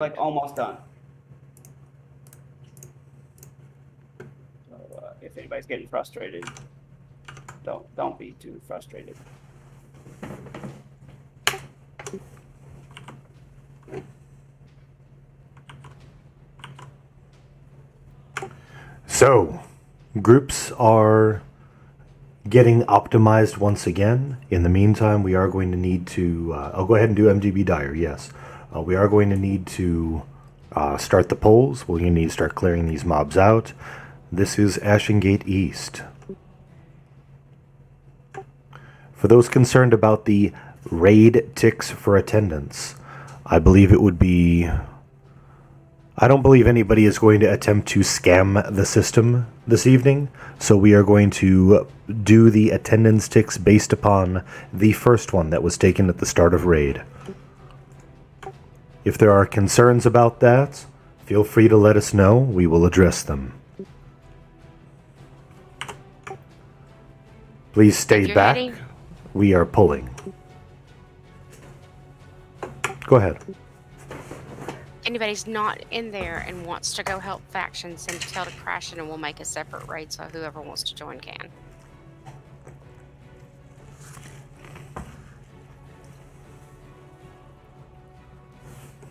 like almost done. So if anybody's getting frustrated, don't be too frustrated. So, groups are getting optimized once again. In the meantime, we are going to need to. I'll go ahead and do MGB Dire, yes. We are going to need to start the polls. We're going to need to start clearing these mobs out. This is Ashengate East. For those concerned about the raid ticks for attendance, I believe it would be. I don't believe anybody is going to attempt to scam the system this evening, so we are going to do the attendance ticks based upon the first one that was taken at the start of raid. If there are concerns about that, feel free to let us know. We will address them. Please stay back. Ready? We are pulling. Go ahead. Anybody's not in there and wants to go help factions, send tell to crash it, and we'll make a separate raid so whoever wants to join can.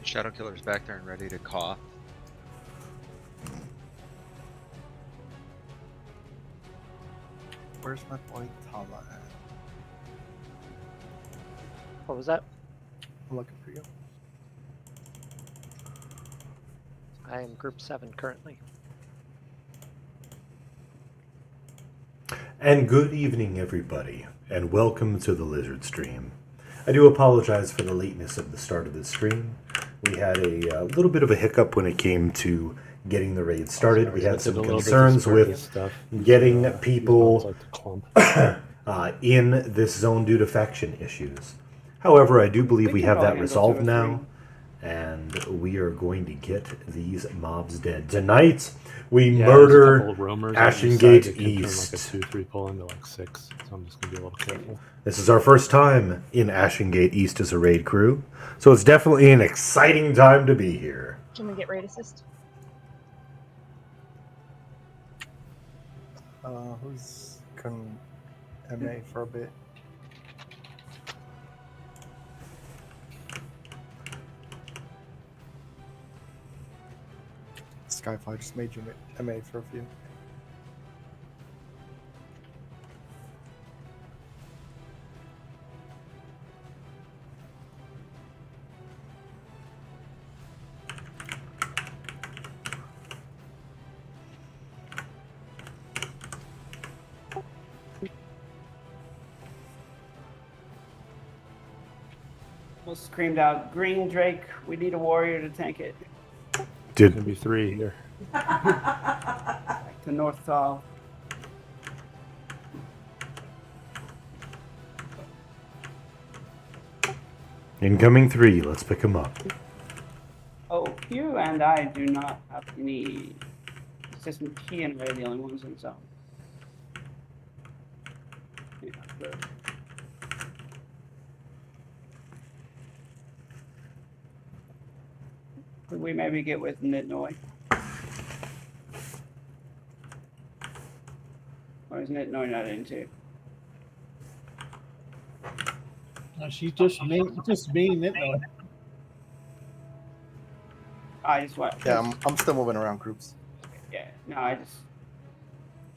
Shadow Killer's back there and ready to cough. Where's my boy Tala at? What was that? I'm looking for you. I am Group 7 currently. And good evening, everybody, and welcome to the Lizard Stream. I do apologize for the lateness of the start of this stream. We had a little bit of a hiccup when it came to getting the raid started. We had some concerns with getting people in this zone due to faction issues. However, I do believe we have that resolved now, and we are going to get these mobs dead. Tonight, we murder Ashengate East. Like a 2-3 pull into like 6, so I'm just going to be a little careful. This is our first time in Ashengate East as a raid crew, so it's definitely an exciting time to be here. Can we get raid assist? Who's can MA for a bit? Skyfly just made you MA for a few. Almost screamed out, "Green Drake, we need a warrior to tank it." It's going to be 3 here. Back to North Thal. Incoming 3, let's pick them up. Oh, you and I do not have any. It's just he and Ray are the only ones in the zone. Yeah, good. Could we maybe get with Nitnoy? Or is Nitnoy not into? She's just being it. I just want. Yeah, I'm still moving around groups. Yeah, no, I just.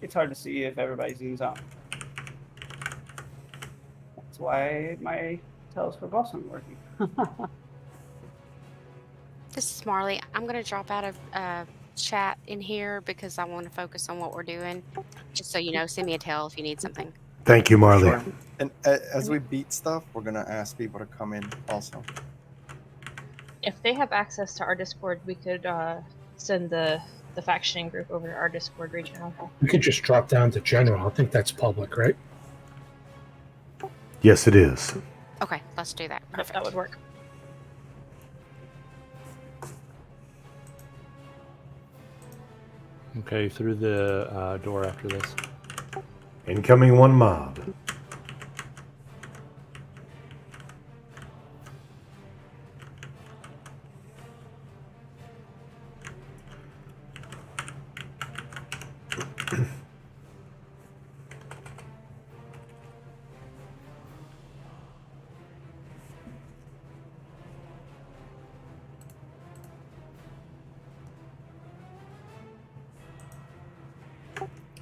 It's hard to see if everybody's in zone. That's why my tells for boss aren't working. This is Marley. I'm going to drop out of chat in here because I want to focus on what we're doing. Just so you know, send me a tell if you need something. Thank you, Marley. Sure. And as we beat stuff, we're gonna ask people to come in also. If they have access to our Discord, we could send the faction group over to our Discord regional. We could just drop down to general. I think that's public, right? Yes, it is. Okay, let's do that. Perfect. That would work. Okay, through the door after this. Incoming 1 mob.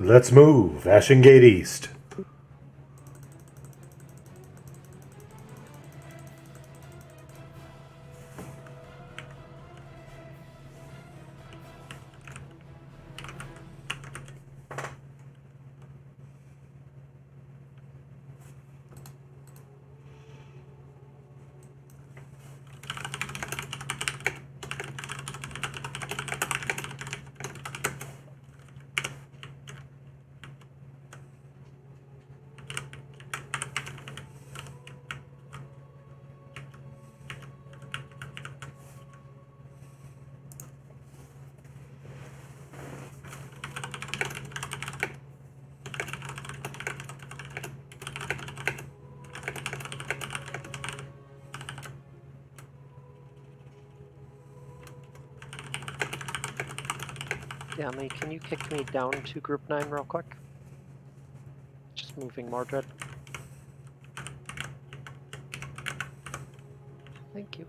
Let's move. Ashengate East. Yami, can you kick me down to group 9 real quick? Just moving Mordred. Thank you.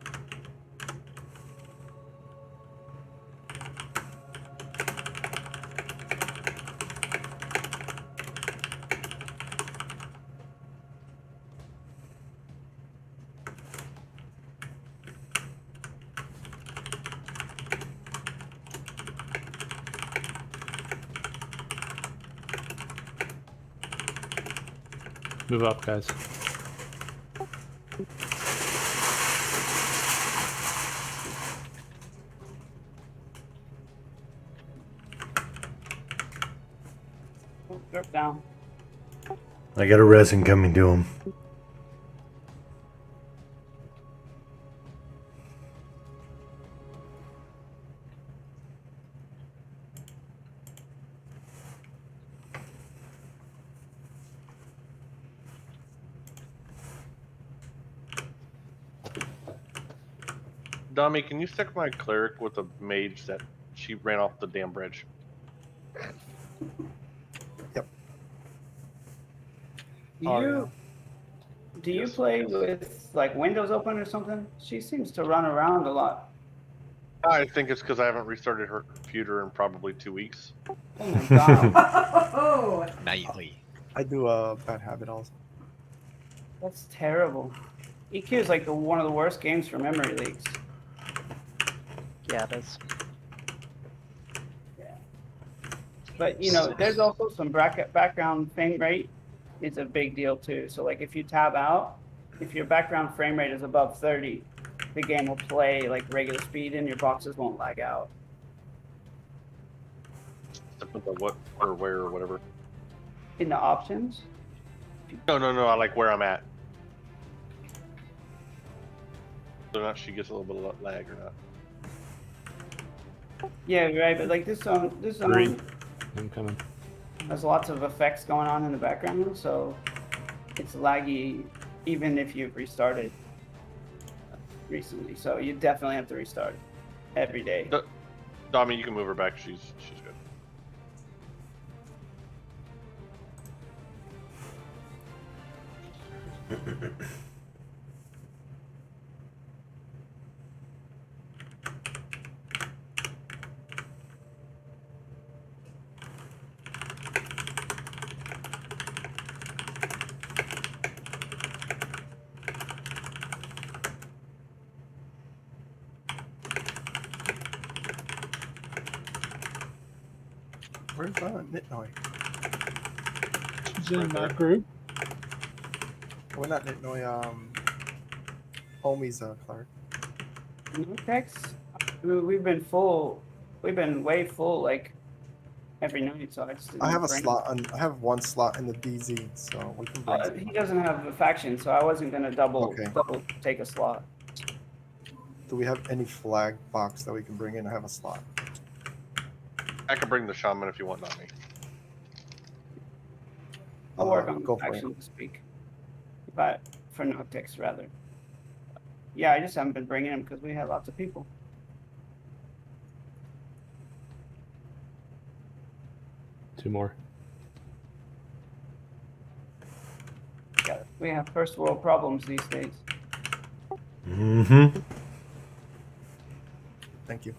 Move up, guys. Oh, drop down. I got a resin coming to him. Dami, can you stick my cleric with a mage that she ran off the damn bridge? Do you Yes, play yes. with like windows open or something? She seems to run around a lot. I think it's because I haven't restarted her computer in probably 2 weeks. Oh my god, Oh, Nightly. I do a bad habit also. that's terrible. EQ is like one of the worst games for memory leaks. Yeah, it is. But you know, there's also some background frame rate is a big deal too. So like if you tab out, if your background frame rate is above 30, the game will play like regular speed and your boxes won't lag out. Depends on what or where or whatever. In the options, No, I like where I'm at. So not she gets a little bit of lag or not. yeah, right. But like this Three. I'm coming. has lots of effects going on in the background, so it's laggy even if you've restarted recently. So you definitely have to restart every day. Dami, you can move her back. She's good. Where's Nitnoy? She's in Right there. that group. We're not Nitnoy. Homie's cleric. No text. We've been full. We've been way full like every night. So I just didn't I have a bring- slot. I have one slot in the DZ, so we can bring. He doesn't have a faction, so I wasn't gonna double Okay. take a slot. Do we have any flag box that we can bring in? I have a slot. I can bring the shaman if you want, not me. I'll work on Go the for it. faction this week, but for Noctix rather. Yeah, I just haven't been bringing him because we had lots of people. 2 more. We have first world problems these days. Mm-hmm. Thank you.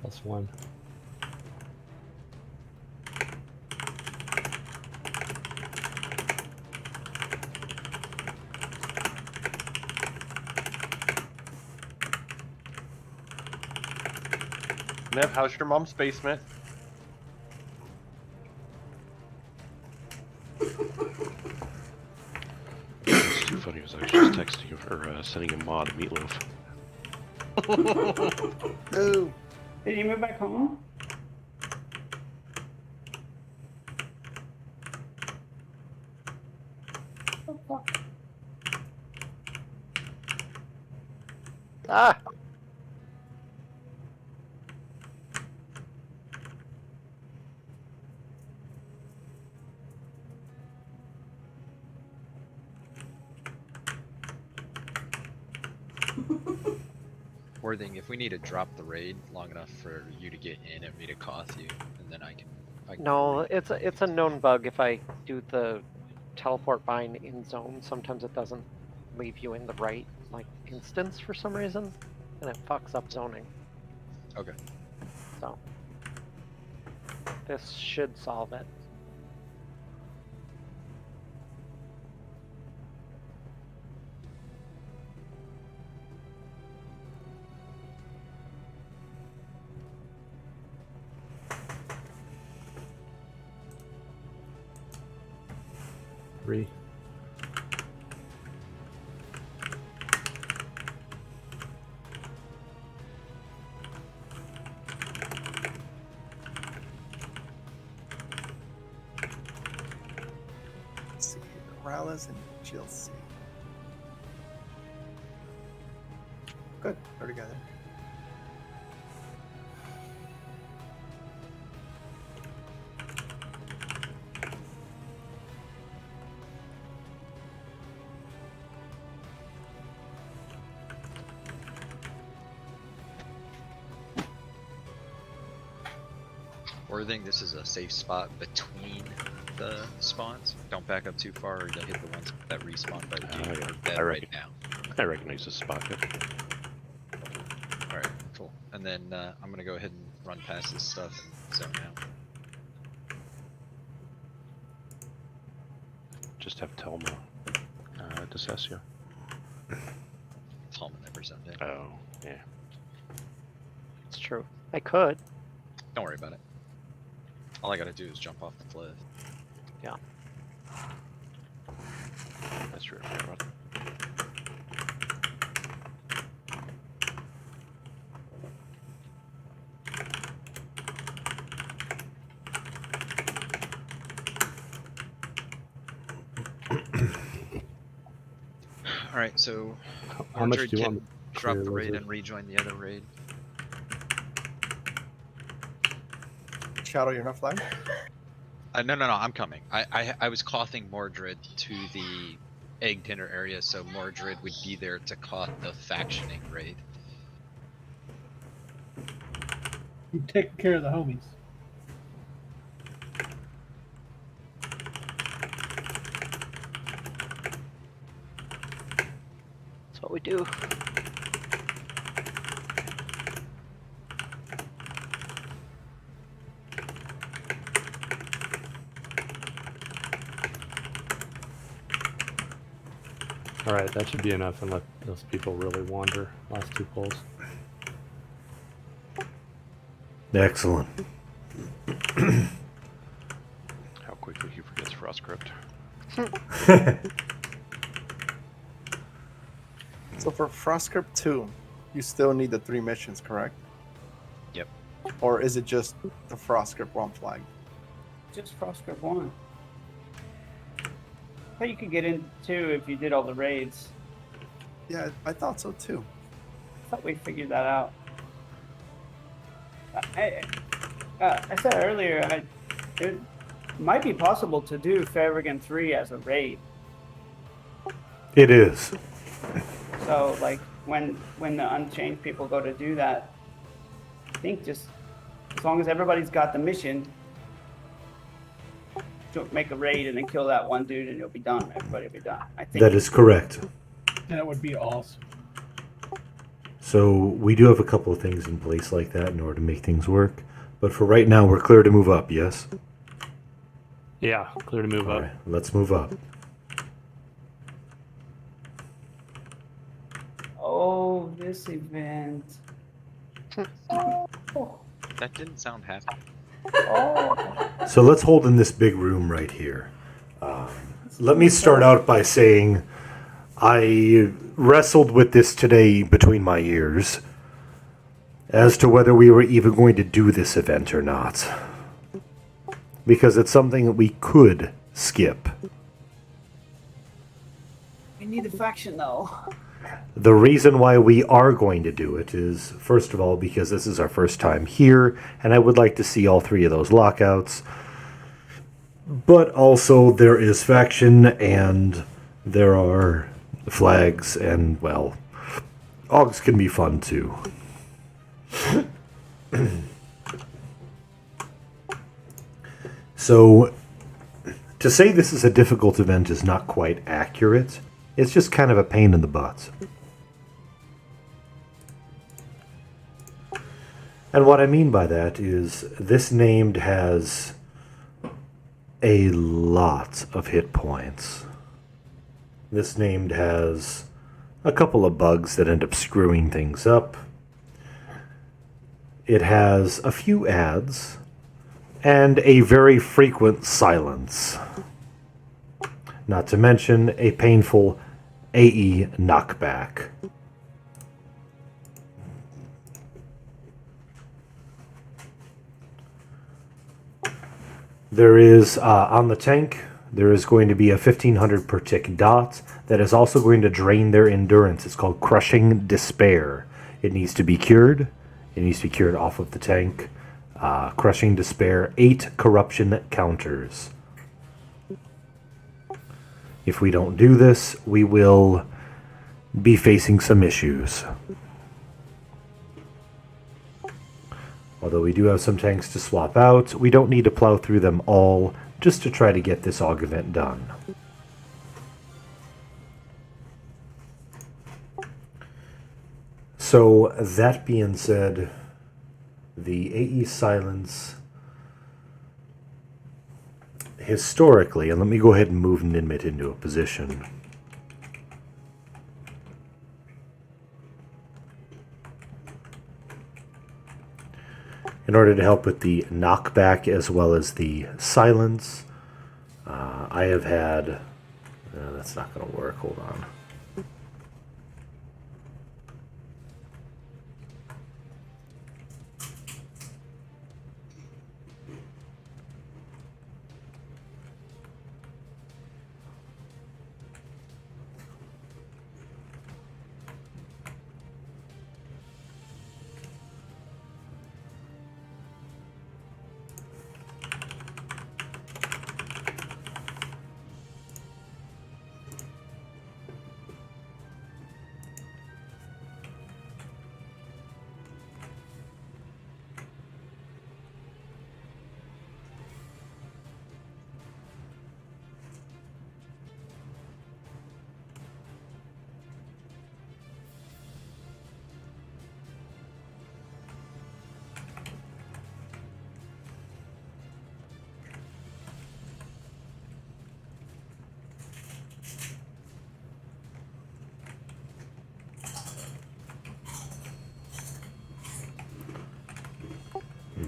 +1. Nev, how's your mom's basement? It's too funny because I was just texting him or sending him mod meatloaf. Ooh. Did you move back home? Oh, fuck. Ah! Worthing, if we need to drop the raid long enough for you to get in and me to cost you, and then I can No, it's a known bug. If I do the teleport bind in zone, sometimes it doesn't leave you in the right like instance for some reason, and it fucks up zoning. Okay. So this should solve it. Three. Let's see. Morales and Chelsea. Good. They're together. Worthing, this is a safe spot between the spawns. Don't back up too far or you'll hit the ones that respawn by the gate. yeah. We're dead I right reckon. now. I recognize this spot. Good. Alright, cool. And then I'm gonna go ahead and run past this stuff and zone out. Just have Telma assess you. Tallman never zoned in. Oh, yeah. It's true. I could. Don't worry about it. All I gotta do is jump off the cliff. Yeah. That's true. I forgot about that. Alright, so How much Mordred do you can want? drop for the raid lizard? and rejoin the other raid. Shadow, you're not flying? No, I'm coming. I was coughing Mordred to the egg dinner area, so Mordred would be there to cough the factioning raid. You taking care of the homies. That's what we do. Alright, that should be enough and let those people really wander. Last 2 polls. Excellent. How quickly he forgets Frostcrypt. So for Frostcrypt 2, you still need the 3 missions, correct? Yep. Or is it just the Frostcrypt 1 flag? Just Frostgrip 1. I thought you could get in 2 if you did all the raids. Yeah, I thought so too. I thought we figured that out. I said earlier, it might be possible to do Farragon 3 as a raid. It is. So like when the Unchained people go to do that, I think just as long as everybody's got the mission, to make a raid and then kill that one dude and you'll be done. Everybody will be done. I think That is correct. That would be awesome. So we do have a couple of things in place like that in order to make things work. But for right now, we're clear to move up, yes? Yeah, clear to move All up. right, let's move up. Oh, this event. That didn't sound happy. Oh. So let's hold in this big room right here. Let me start out by saying I wrestled with this today between my ears as to whether we were even going to do this event or not. Because it's something that we could skip. We need a faction though. The reason why we are going to do it is, first of all, because this is our first time here, and I would like to see all three of those lockouts. But also, there is faction, and there are flags, and, well, Augs can be fun too. So, to say this is a difficult event is not quite accurate. It's just kind of a pain in the butt. And what I mean by that is this named has a lot of hit points. This named has a couple of bugs that end up screwing things up. It has a few ads and a very frequent silence. Not to mention a painful AE knockback. There is, on the tank, there is going to be a 1500 per tick dot that is also going to drain their endurance. It's called Crushing Despair. It needs to be cured. It needs to be cured off of the tank. Crushing Despair, 8 corruption counters. If we don't do this, we will be facing some issues. Although we do have some tanks to swap out, we don't need to plow through them all just to try to get this AUG event done. So, that being said, the AE silence historically, and let me go ahead and move Ninmit into a position. In order to help with the knockback as well as the silence, I have had... that's not going to work, hold on.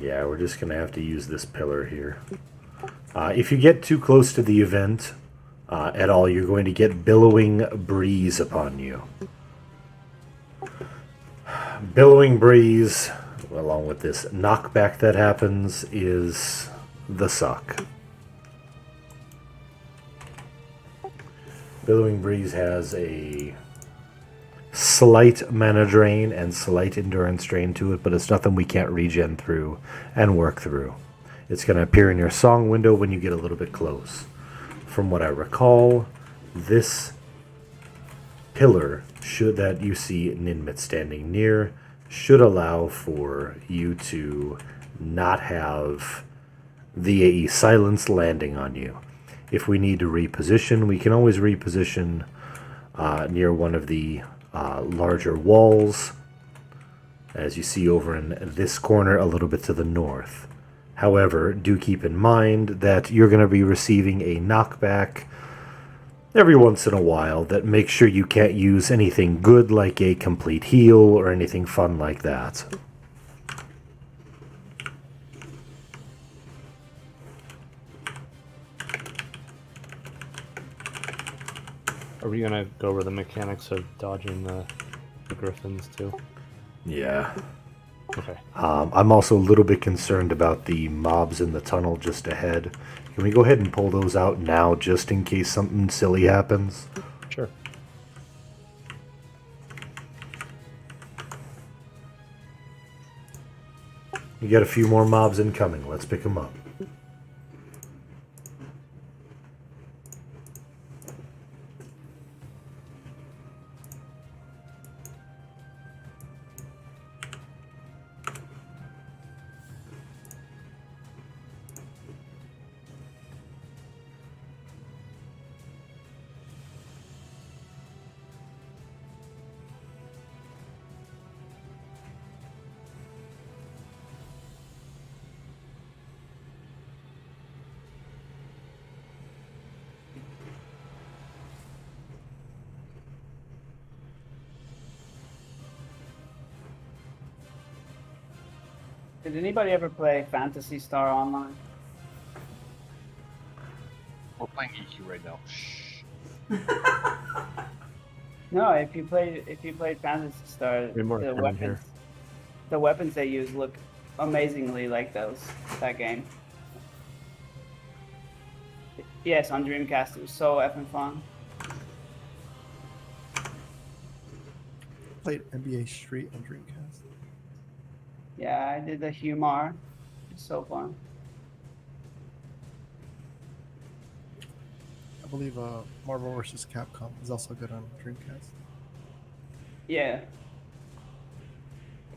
Yeah, we're just going to have to use this pillar here. If you get too close to the event at all, you're going to get billowing breeze upon you. Billowing breeze, along with this knockback that happens, is the suck. Billowing breeze has a slight mana drain and slight endurance drain to it, but it's nothing we can't regen through and work through. It's going to appear in your song window when you get a little bit close. From what I recall, this pillar should that you see Ninmit standing near should allow for you to not have the AE silence landing on you. If we need to reposition, we can always reposition near one of the larger walls, as you see over in this corner a little bit to the north. However, do keep in mind that you're going to be receiving a knockback every once in a while that makes sure you can't use anything good like a complete heal or anything fun like that. Are we gonna go over the mechanics of dodging the griffins too? Yeah. Okay. I'm also a little bit concerned about the mobs in the tunnel just ahead. Can we go ahead and pull those out now just in case something silly happens? Sure. You got a few more mobs incoming. Let's pick them up. Did anybody ever play Phantasy Star Online? We're playing EQ right now. Shh. No, if you played Phantasy Star, Read more, the come in here. weapons they use look amazingly like that game. Yes, on Dreamcast it was so effing fun. Played NBA Street on Dreamcast. Yeah, I did the Humar. It's so fun. I believe Marvel vs. Capcom is also good on Dreamcast. Yeah.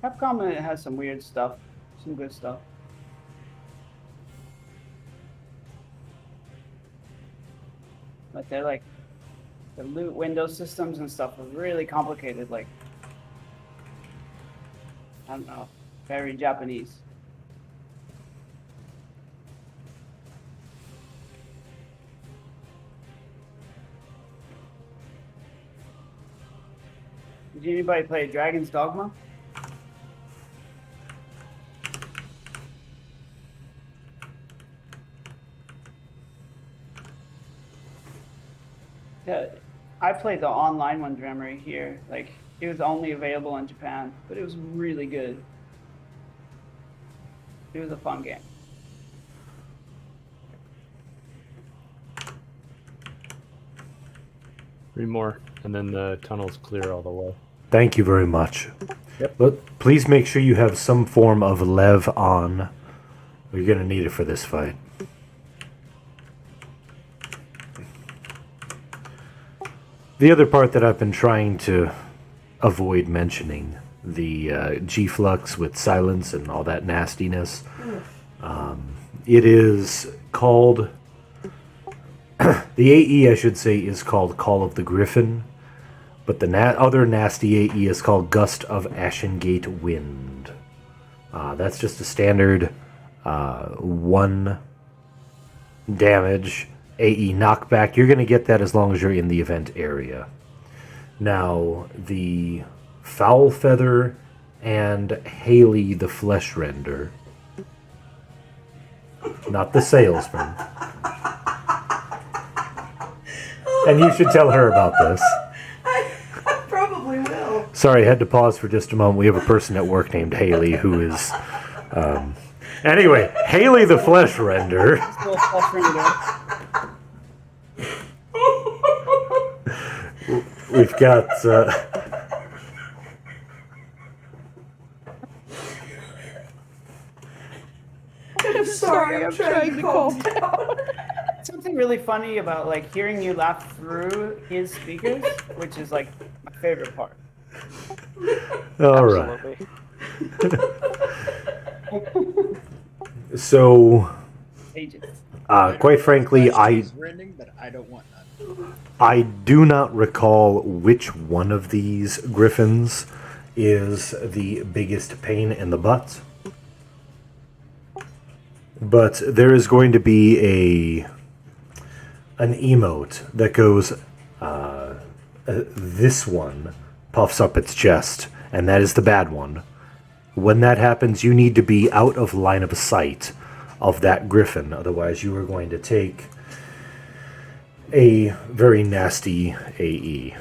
Capcom has some weird stuff, some good stuff. But they're like, the loot window systems and stuff are really complicated, like, I don't know, very Japanese. Did anybody play Dragon's Dogma? Yeah, I played the online one, Dremery, here. Like, it was only available in Japan, but it was really good. It was a fun game. Read more, and then the tunnel's clear all the way. Thank you very much. Yep. But please make sure you have some form of lev on. You're going to need it for this fight. The other part that I've been trying to avoid mentioning, the G-Flux with silence and all that nastiness, it is called... the AE, I should say, is called Call of the Griffin, but the other nasty AE is called Gust of Ashengate Wind. That's just a standard 1 damage AE knockback. You're going to get that as long as you're in the event area. Now, the Foul Feather and Haley the Flesh Render, not the salesman. And you should tell her about this. I probably will. Sorry, I had to pause for just a moment. We have a person at work named Haley who is... Anyway, Haley the Flesh Render. We've got... I'm sorry, I'm trying to calm down. something really funny about like hearing you laugh through his speakers, which is like my favorite part. All right. Absolutely. So, Agents. quite frankly, Rending, but I don't want none. I do not recall which one of these griffins is the biggest pain in the butt. But there is going to be an emote that goes, this one puffs up its chest, and that is the bad one. When that happens, you need to be out of line of sight of that griffin, otherwise you are going to take a very nasty AE.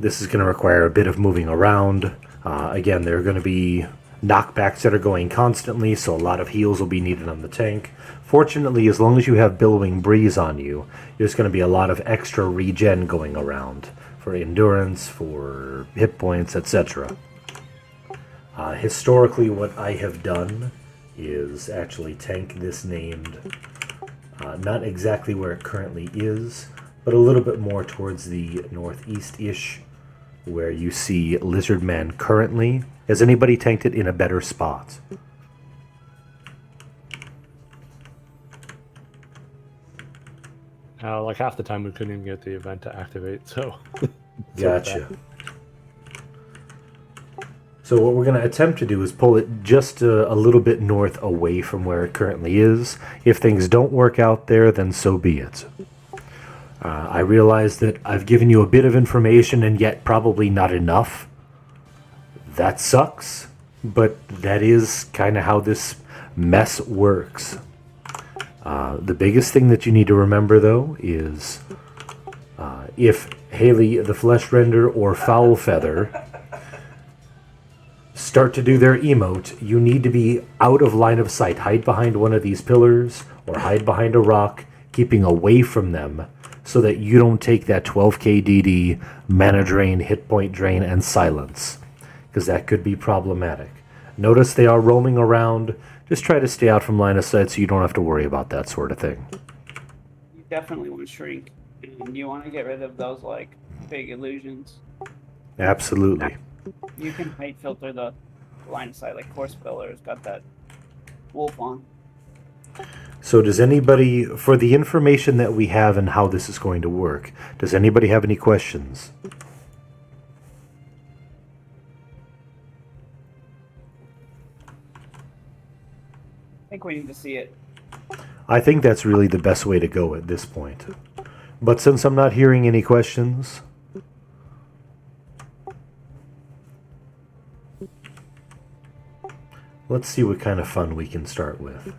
This is going to require a bit of moving around. Again, there are going to be knockbacks that are going constantly, so a lot of heals will be needed on the tank. Fortunately, as long as you have Billowing Breeze on you, there's going to be a lot of extra regen going around for endurance, for hit points, etc. Historically, what I have done is actually tank this named, not exactly where it currently is, but a little bit more towards the northeast-ish, where you see Lizardman currently. Has anybody tanked it in a better spot? Like half the time we couldn't even get the event to activate, so... Gotcha. So what we're going to attempt to do is pull it just a little bit north away from where it currently is. If things don't work out there, then so be it. I realize that I've given you a bit of information and yet probably not enough. That sucks, but that is kind of how this mess works. The biggest thing that you need to remember, though, is if Haley the Flesh Render or Foul Feather start to do their emote, you need to be out of line of sight. Hide behind one of these pillars or hide behind a rock, keeping away from them so that you don't take that 12k DD, mana drain, hit point drain, and silence, because that could be problematic. Notice they are roaming around. Just try to stay out from line of sight so you don't have to worry about that sort of thing. You definitely want to shrink, and you want to get rid of those like big illusions. Absolutely. You can height filter the line of sight, like Course Pillar's got that wolf on. So does anybody, for the information that we have and how this is going to work, does anybody have any questions? I think we need to see it. I think that's really the best way to go at this point. But since I'm not hearing any questions, let's see what kind of fun we can start with.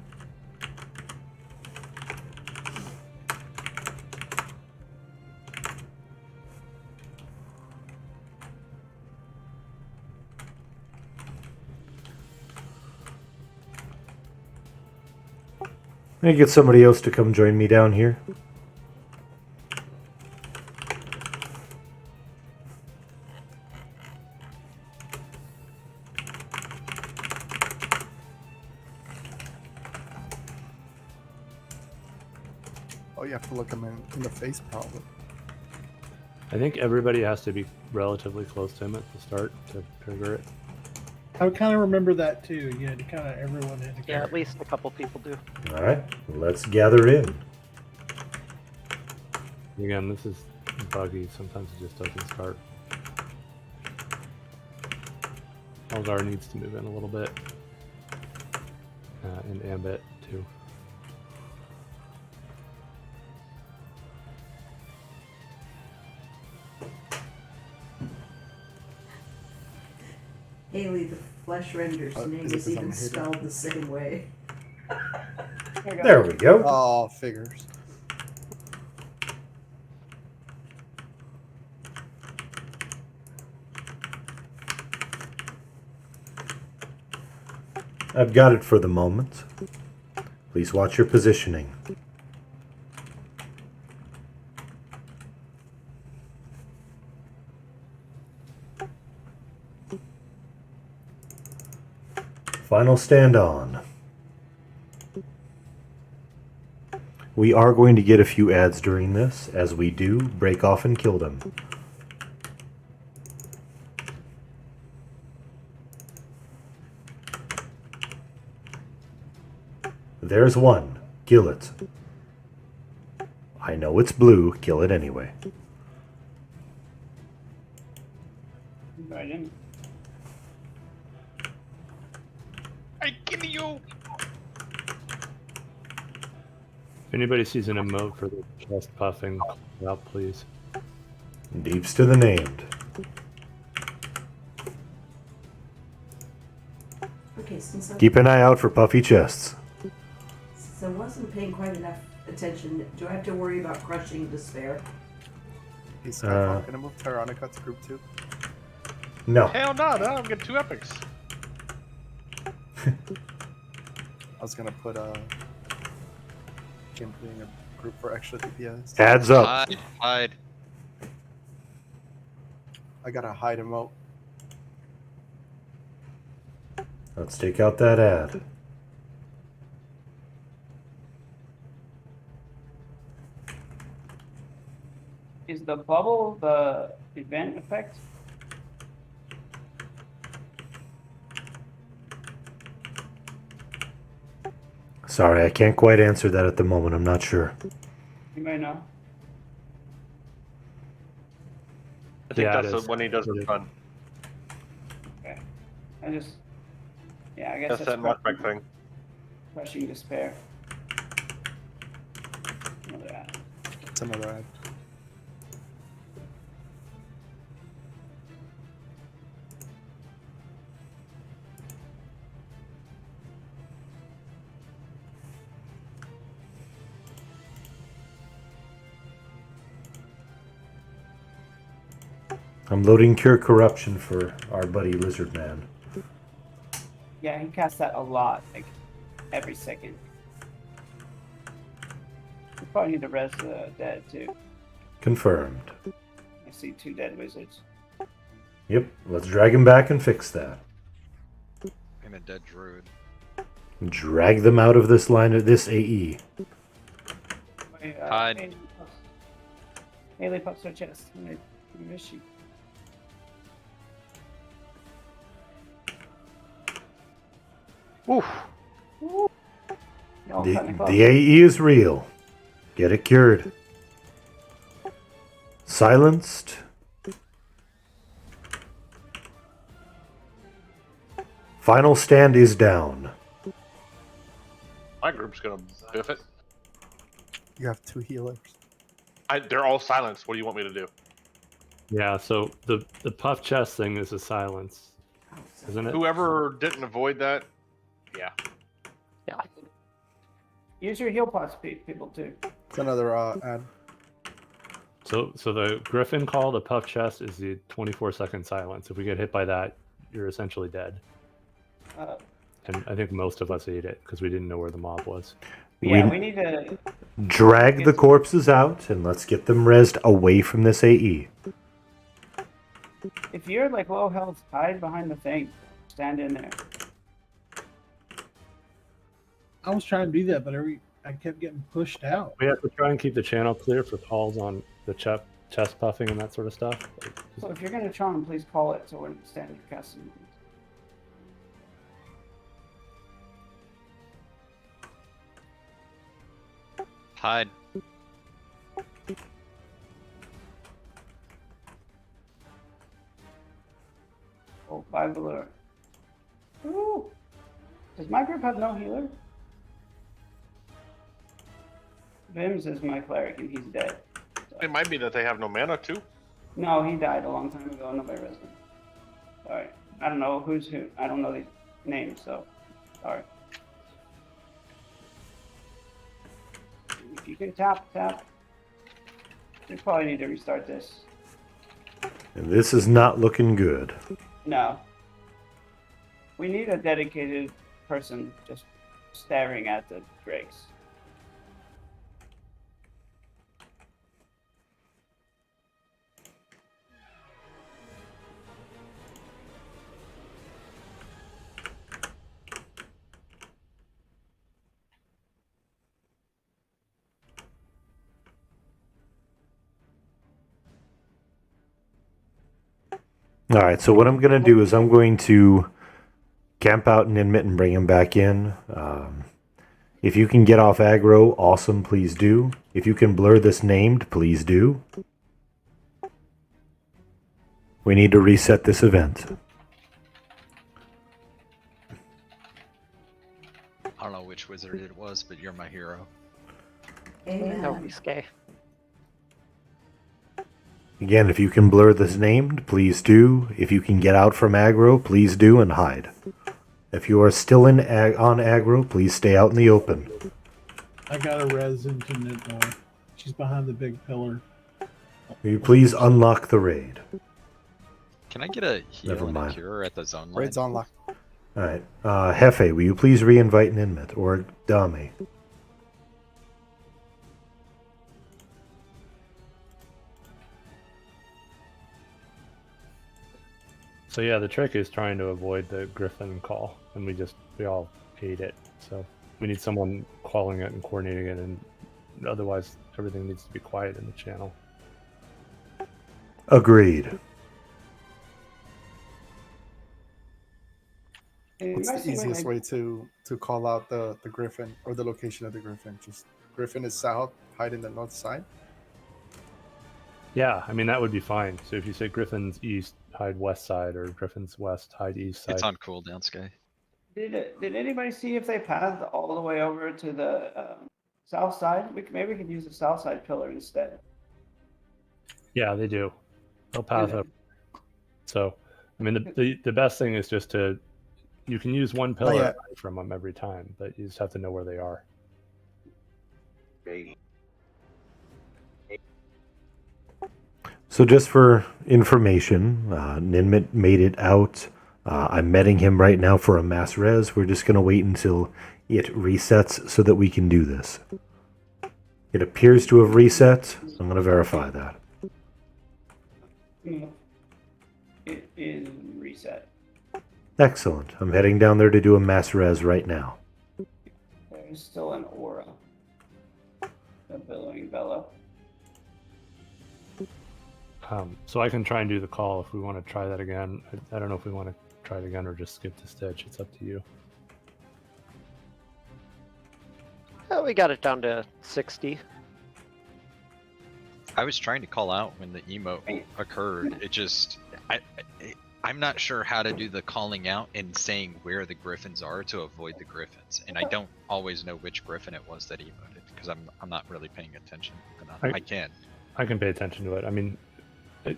Can I get somebody else to come join me down here? Oh, you have to look them in the face, probably. I think everybody has to be relatively close to him at the start to trigger it. I would kind of remember that too. You had to kind of everyone had to. Yeah, at least a couple people do. All right, let's gather in. Again, this is buggy. Sometimes it just doesn't start. Algar needs to move in a little bit. And Ambit, too. Haley the Flesh Render's name is even spelled the same way. There we go. Oh, figures. I've got it for the moment. Please watch your positioning. Final stand on. We are going to get a few ads during this. As we do, break off and kill them. There's one. Kill it. I know it's blue. Kill it anyway. Right in. I kill you. If anybody sees an emote for the chest puffing, call it out, please. Deeps to the named. Okay, Keep an eye out for puffy chests. since I wasn't paying quite enough attention, do I have to worry about crushing despair? Is Skyfall gonna move Tyrannica to group 2? No. Hell no, no, I'm getting 2 epics. I was gonna put Gimpy in a group for extra DPS. Ads up. Hide. I got a hide emote. Let's take out that ad. Is the bubble the event effect? Sorry, I can't quite answer that at the moment. I'm not sure. You may know. I think Yeah, it that's is. when he does the fun. Okay. I just. Yeah, I guess That's that knockback thing. Crushing despair. Another ad. It's another ad. I'm loading Cure Corruption for our buddy Lizard Man. Yeah, he casts that a lot, like every second. We probably need to res the dead too. Confirmed. I see 2 dead wizards. Yep, let's drag him back and fix that. I'm a dead druid. Drag them out of this line of this AE. Wait, Hide. Haley pops her chest. Where is she? Oof. Y'all The, cutting it close. the AE is real. Get it cured. Silenced. Final stand is down. My group's gonna biff it. You have 2 healers. They're all silenced. What do you want me to do? Yeah, so the puff chest thing is a silence, isn't it? Whoever didn't avoid that, yeah. Yeah. Use your heal pots, people too. It's another ad. So the Griffin call, the puff chest, is the 24-second silence. If we get hit by that, you're essentially dead. And I think most of us ate it because we didn't know where the mob was. Yeah, we need to Drag the corpses out and let's get them rezzed away from this AE. If you're like low health, hide behind the thing. Stand in there. I was trying to do that, but I kept getting pushed out. We have to try and keep the channel clear for calls on the chest puffing and that sort of stuff. So if you're gonna charm, please call it so we're standing casting. Hide. Oh, 5 allure. Ooh. Does my group have no healer? Vims is my cleric and he's dead. It might be that they have no mana too. No, he died a long time ago. Nobody resed him. Sorry. I don't know who's who. I don't know these names, so sorry. If you can tap. We probably need to restart this. And this is not looking good. No. We need a dedicated person just staring at the drakes. All right, so what I'm going to do is I'm going to camp out an Inmit and bring him back in. If you can get off aggro, awesome, please do. If you can blur this named, please do. We need to reset this event. I don't know which wizard it was, but you're my hero. Amen. Don't be scary. Again, if you can blur this named, please do. If you can get out from aggro, please do and hide. If you are still on aggro, please stay out in the open. I got a res into Nitmore. She's behind the big pillar. Will you please unlock the raid? Can I get a heal Never and mind. a cure at the zone line? Raid's unlocked. Alright. Hefe, will you please re-invite an Inmit? Or Dami? So yeah, the trick is trying to avoid the Griffin call, and we all hate it. So we need someone calling it and coordinating it, and otherwise everything needs to be quiet in the channel. Agreed. What's the easiest way to call out the Griffin or the location of the Griffin? Just Griffin is south, hide in the north side? Yeah, I mean that would be fine. So if you say Griffin's east, hide west side, or Griffin's west, hide east side. It's on cooldown, Sky. Did anybody see if they passed all the way over to the south side? Maybe we could use the south side pillar instead. Yeah, they do. They'll path up. So, I mean, the best thing is just you can use one pillar from them every time, but you just have to know where they are. So just for information, Ninmit made it out. I'm meting him right now for a mass res. We're just going to wait until it resets so that we can do this. It appears to have reset. I'm going to verify that. It is reset. Excellent. I'm heading down there to do a mass res right now. There's still an aura. A billowing bellow. So I can try and do the call if we want to try that again. I don't know if we want to try it again or just skip the stitch. It's up to you. We got it down to 60. I was trying to call out when the emote occurred. It just, I'm not sure how to do the calling out and saying where the griffins are to avoid the griffins, and I don't always know which griffin it was that emoted because I'm not really paying attention enough. I can pay attention to it. I mean,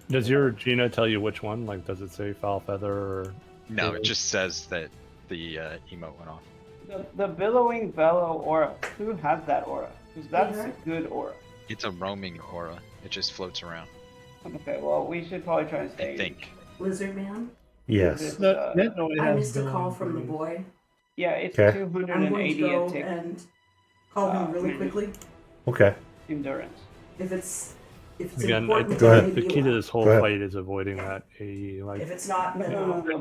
does your Gina tell you which one? Like, does it say foul feather or? No, it just says that the emote went off. The billowing bellow aura. Who has that aura? Because that's a good aura. It's a roaming aura. It just floats around. Okay, well, we should probably try and stay. I think. Lizard Man? Yes. I missed a call from the boy. Yeah, it's Okay. 280 I'm going to go a tick. and call him really quickly. Okay. Endurance. If it's Again, important, the key to this whole fight is avoiding that AE. Like, if it's not, then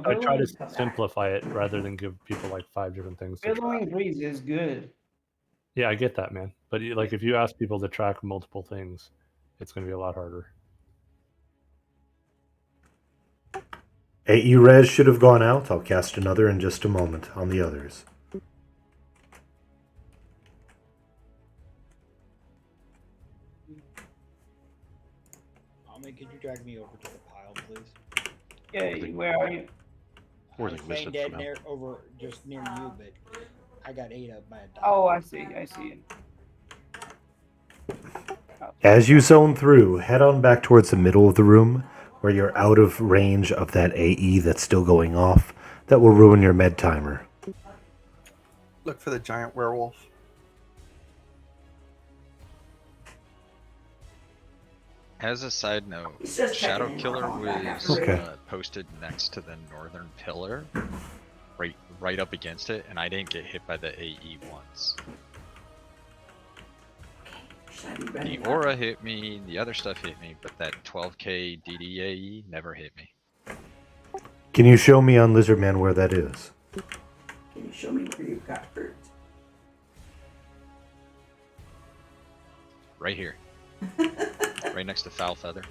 I try to simplify it rather than give people like 5 different things to track. Billowing breeze is good. Yeah, I get that, man. But like, if you ask people to track multiple things, it's going to be a lot harder. AE res should have gone out. I'll cast another in just a moment on the others. Could you drag me over to the pile, please? Yeah, where are you? Or I'm staying dead near, over just near you, but I got 8 up by a dog. Oh, I see it. As you zone through, head on back towards the middle of the room where you're out of range of that AE that's still going off. That will ruin your med timer. Look for the giant werewolf. As a side note, It's just Shadow checking in. Killer I'll call back was after. Okay. posted next to the northern pillar, right up against it, and I didn't get hit by the AE once. The aura hit me, the other stuff hit me, but that 12k DDAE never hit me. Can you show me on Lizardman where that is? Can you show me where you got hurt? Right here. Right next to Foul Feather.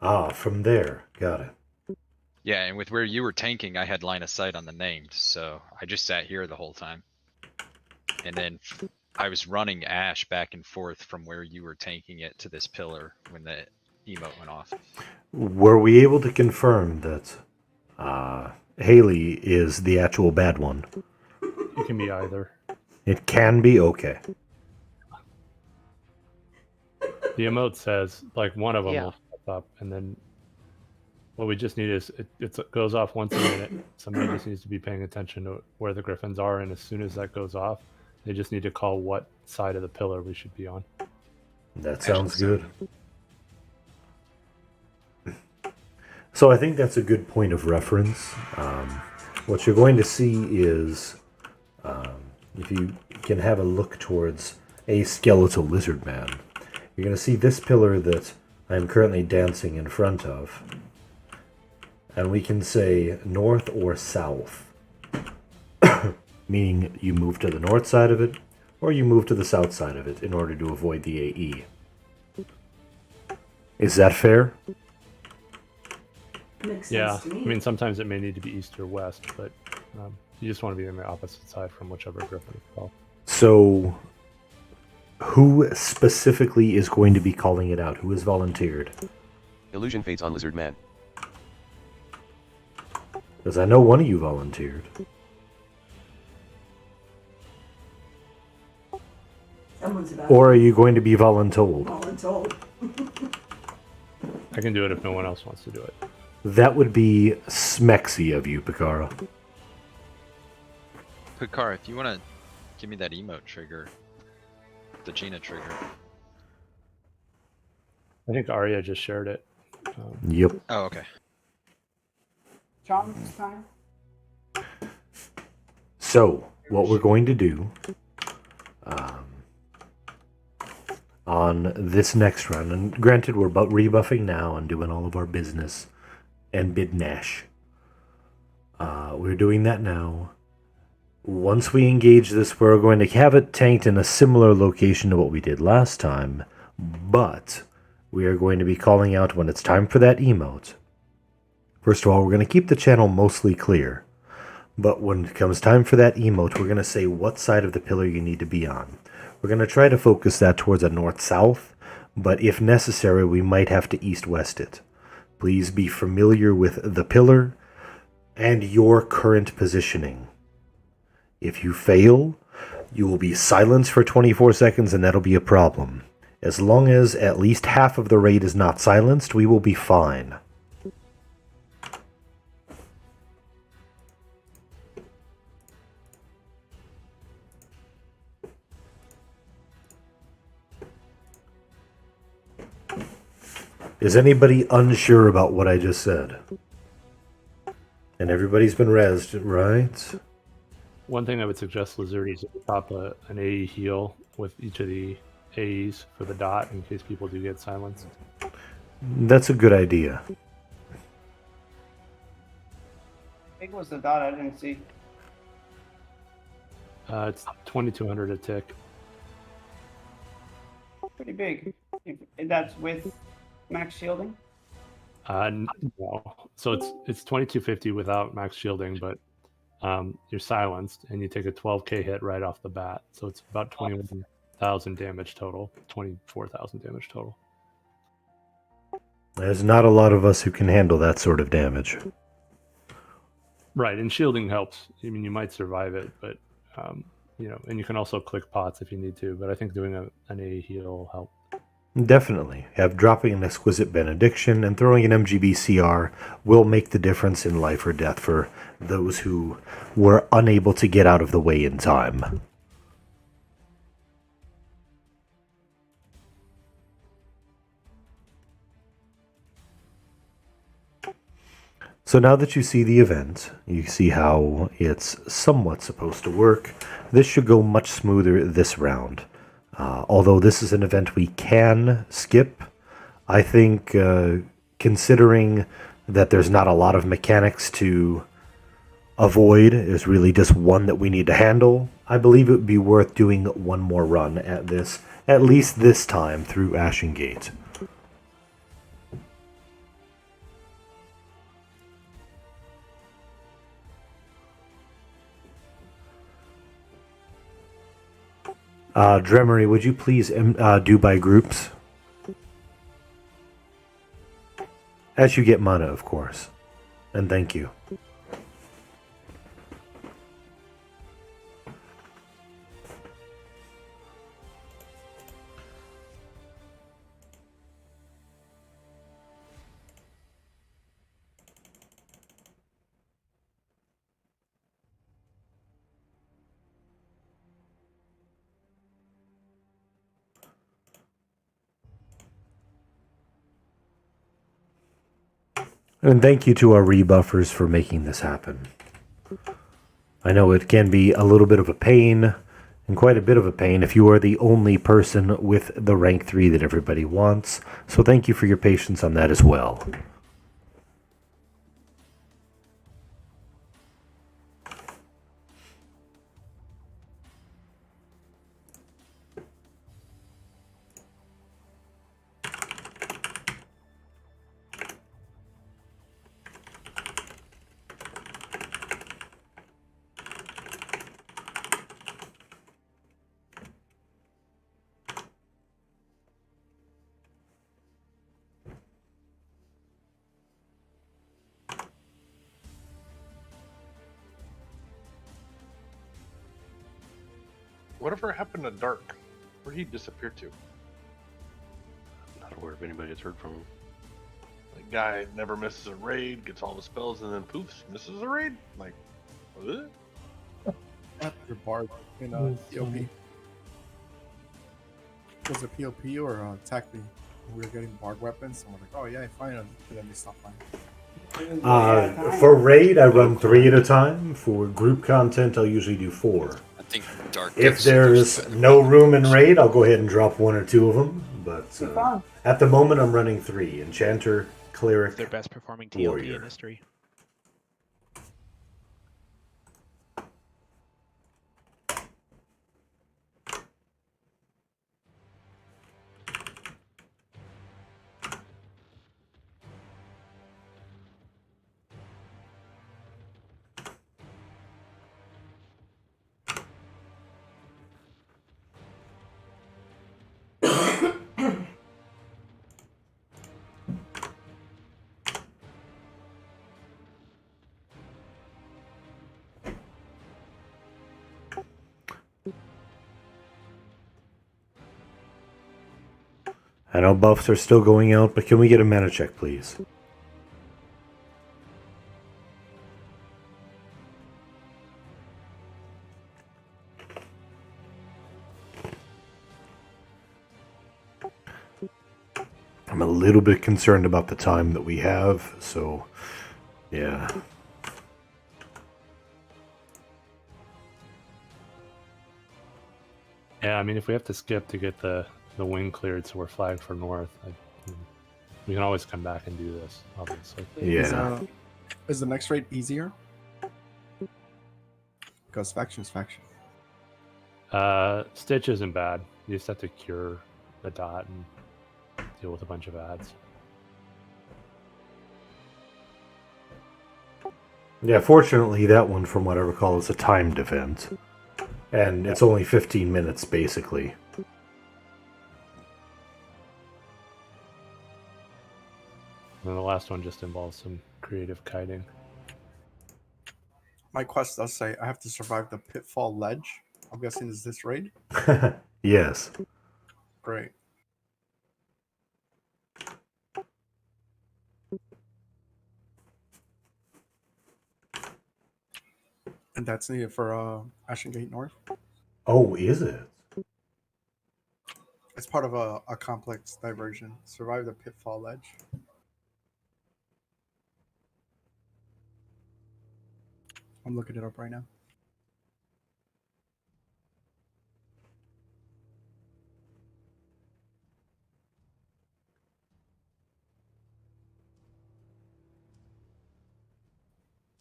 Ah, from there. Got it. Yeah, and with where you were tanking, I had line of sight on the named, so I just sat here the whole time. And then I was running Ash back and forth from where you were tanking it to this pillar when the emote went off. Were we able to confirm that Haley is the actual bad one? It can be either. It can be? Okay. The emote says, like, one of them Yeah. will pop up, and then what we just need is it goes off once a minute. Somebody just needs to be paying attention to where the griffins are, and as soon as that goes off, they just need to call what side of the pillar we should be on. That sounds good. So I think that's a good point of reference. What you're going to see is, if you can have a look towards a skeletal lizard man, you're going to see this pillar that I'm currently dancing in front of. And we can say north or south, meaning you move to the north side of it, or you move to the south side of it in order to avoid the AE. Is that fair? Makes sense Yeah, to me. I mean, sometimes it may need to be east or west, but you just want to be on the opposite side from whichever griffin you call. So, who specifically is going to be calling it out? Who has volunteered? Illusion fades on Lizard Man. Because I know one of you volunteered. Someone's about Or are you going to be voluntold? voluntold. I can do it if no one else wants to do it. That would be smexy of you, Picaro. Picard, if you want to give me that emote trigger, the Gina trigger. I think Arya just shared it. Yep. Oh, okay. John, this time? So, what we're going to do on this next run, and granted we're rebuffing now and doing all of our business and bid Nash. We're doing that now. Once we engage this, we're going to have it tanked in a similar location to what we did last time, but we are going to be calling out when it's time for that emote. First of all, we're going to keep the channel mostly clear, but when it comes time for that emote, we're going to say what side of the pillar you need to be on. We're going to try to focus that towards a north-south, but if necessary, we might have to east-west it. Please be familiar with the pillar and your current positioning. If you fail, you will be silenced for 24 seconds and that'll be a problem. As long as at least half of the raid is not silenced, we will be fine. Is anybody unsure about what I just said? And everybody's been rezzed, right? One thing I would suggest, Lizard, is to pop an AE heal with each of the AEs for the dot in case people do get silenced. That's a good idea. How big was the dot? I didn't see. It's 2,200 a tick. Pretty big. If that's with max shielding? No. So it's 2,250 without max shielding, but you're silenced and you take a 12k hit right off the bat. So it's about 21,000 damage total, 24,000 damage total. There's not a lot of us who can handle that sort of damage. Right, and shielding helps. I mean, you might survive it, but and you can also click pots if you need to. But I think doing an AE heal will help. Definitely. Dropping an exquisite benediction and throwing an MGB CR will make the difference in life or death for those who were unable to get out of the way in time. So now that you see the event, you see how it's somewhat supposed to work. This should go much smoother this round. Although this is an event we can skip, I think considering that there's not a lot of mechanics to avoid, is really just one that we need to handle, I believe it would be worth doing one more run at this, at least this time through Ashengate. Dremery, would you please do by groups? As you get mana, of course. And thank you. And thank you to our rebuffers for making this happen. I know it can be a little bit of a pain, and quite a bit of a pain if you are the only person with the rank 3 that everybody wants, so thank you for your patience on that as well. Whatever happened to Dark? Where'd he disappear to? Not aware of anybody that's heard from him. That guy never misses a raid, gets all the spells, and then poofs, misses a raid? Like, what? Your bard in POP. Was it POP or tactically? We were getting bard weapons, and we're like, oh yeah, finally. And then they stopped playing. For raid, I run 3 at a time. For group content, I'll usually do 4. I think Dark. If there's no room in raid, I'll go ahead and drop 1 or 2 of them. But at the moment, I'm running 3: Enchanter, Cleric, Their best performing TLP Warrior. in history. I know buffs are still going out, but can we get a mana check, please? I'm a little bit concerned about the time that we have, so yeah. Yeah, I mean, if we have to skip to get the wing cleared so we're flagged for north, we can always come back and do this, obviously. Yeah. Is the next raid easier? Because faction's faction. Stitch isn't bad. You just have to cure the dot and deal with a bunch of ads. Yeah, fortunately, that one, from what I recall, is a timed event. And it's only 15 minutes, basically. And the last one just involves some creative kiting. My quest does say I have to survive the pitfall ledge. I'm guessing is this raid? Yes. Great. And that's needed for Ashengate North. Oh, is it? It's part of a complex diversion. Survive the pitfall ledge. I'm looking it up right now.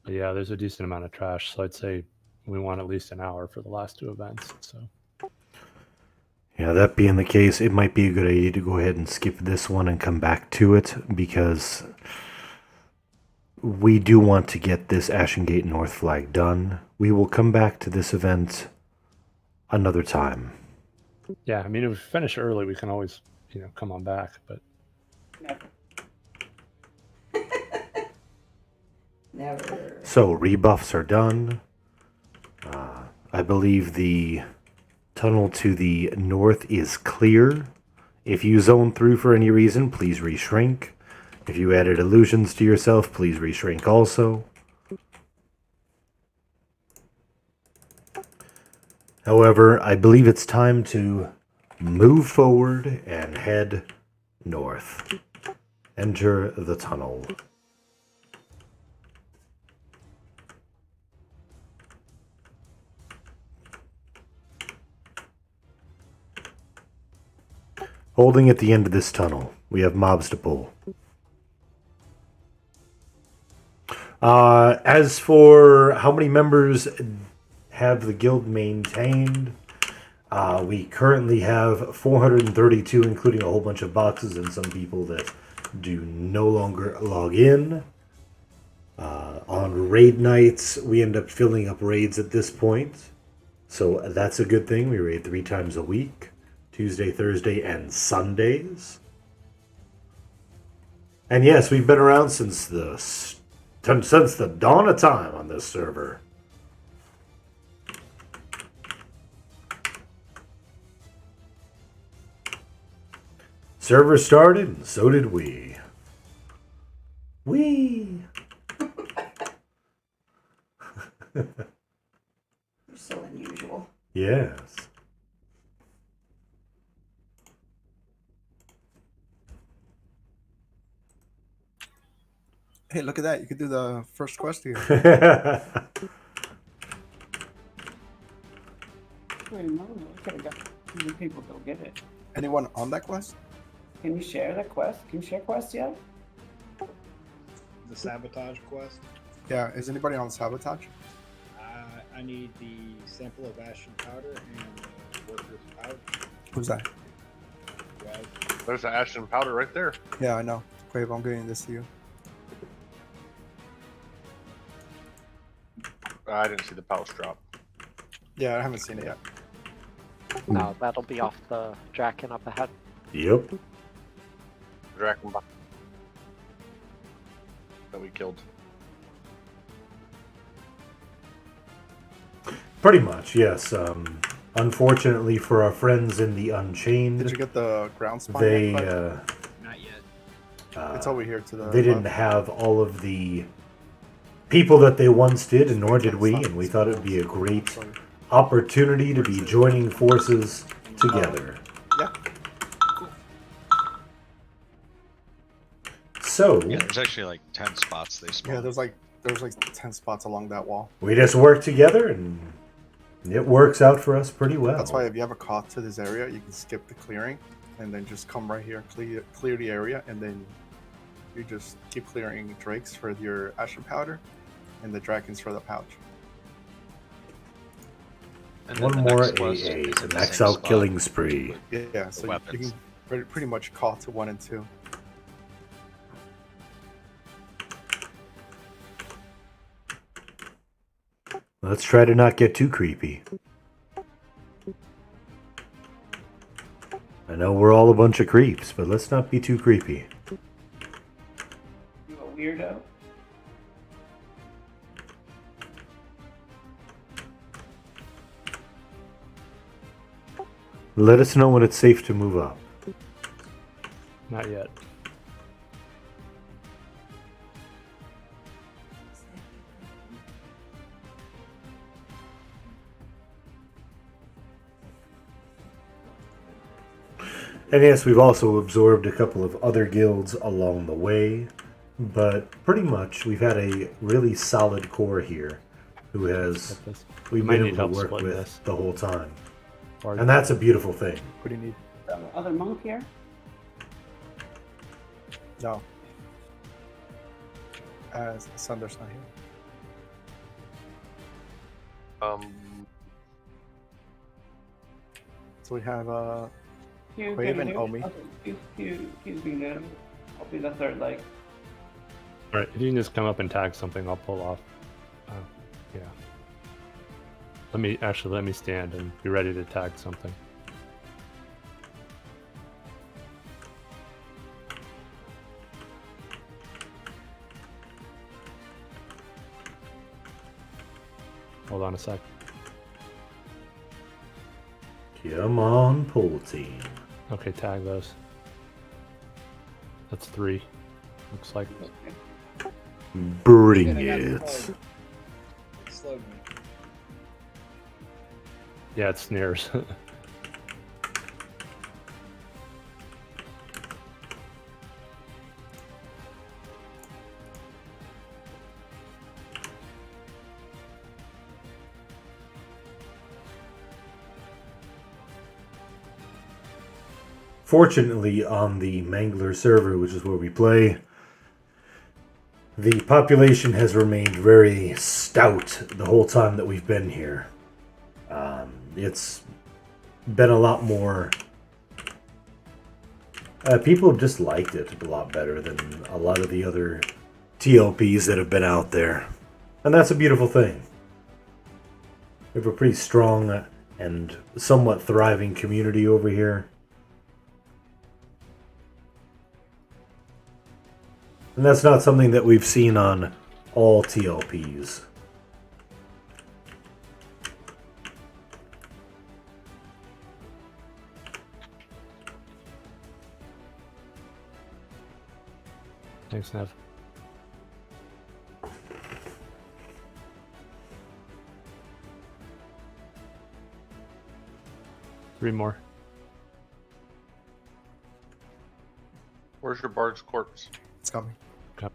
But yeah, there's a decent amount of trash, so I'd say we want at least an hour for the last 2 events. So Yeah, that being the case, it might be a good idea to go ahead and skip this one and come back to it, because we do want to get this Ashengate North flag done. We will come back to this event another time. Yeah, I mean, if we finish early, we can always, come on back. But Never. Never. So rebuffs are done. I believe the tunnel to the north is clear. If you zone through for any reason, please reshrink. If you added illusions to yourself, please reshrink also. However, I believe it's time to move forward and head north. Enter the tunnel. Holding at the end of this tunnel, we have mobs to pull. As for how many members have the guild maintained, we currently have 432, including a whole bunch of boxes and some people that do no longer log in. On raid nights, we end up filling up raids at this point. So that's a good thing. We raid 3 times a week. Tuesday, Thursday, and Sundays. And yes, we've been around since the dawn of time on this server. Server started, and so did we. You're so unusual. Yes. Hey, look at that. You could do the first quest here. Wait, no, we could have got many people go get it. Anyone on that quest? Can you share the quest? Can you share quests yet? The sabotage quest. Yeah, is anybody on sabotage? I need the sample of ashen powder and worker's pouch. Who's that? Well, There's the ashen powder right there. Yeah, I know. Quave, I'm getting this to you. I didn't see the pouch drop. Yeah, I haven't seen it yet. No, that'll be off the Draken up ahead. Yep. Draken that we killed. Pretty much, yes. Unfortunately for our friends in the Unchained, Did you get the ground spine? they yet, bud? not yet. It's over here to the they didn't left. have all of the people that they once did, and nor did we, and we thought it would be a great Sorry. opportunity to be joining forces together. Yeah. So Yeah, there's actually like 10 spots they spawn. Yeah, there's like 10 spots along that wall. we just work together, and it works out for us pretty well. That's why if you have a caught to this area, you can skip the clearing and then just come right here, clear the area, and then you just keep clearing drakes for your ashen powder and the dragons for the pouch. And then One the more next quest AA is to in the max same out spot. killing spree. Yeah, so you weapons. can pretty much caught to 1 and 2. Let's try to not get too creepy. I know we're all a bunch of creeps, but let's not be too creepy. You a weirdo? Let us know when it's safe to move up. not yet. And yes, we've also absorbed a couple of other guilds along the way, but pretty much we've had a really solid core here who has we've Might been need able to help work splitting with this. the whole time. Or- And that's a beautiful thing. What do you need? Other monk here? No. Sunder's not here. So we have Hugh, Quave can and you- Omi. okay, Hugh's being good. I'll be the third leg. All right, if you can just come up and tag something, I'll pull off. Yeah. Let me stand and be ready to tag something. Hold on a sec. Come on, pull team. Okay, tag those. That's 3. Looks like. Bring Good, I got the it. call. It slowed me. Yeah, it snares. Fortunately, on the Mangler server, which is where we play, the population has remained very stout the whole time that we've been here. It's been a lot more... people have just liked it a lot better than a lot of the other TLPs that have been out there. And that's a beautiful thing. We have a pretty strong and somewhat thriving community over here. And that's not something that we've seen on all TLPs. Thanks, Nev. Three more. Where's your bard's corpse? It's coming. Okay.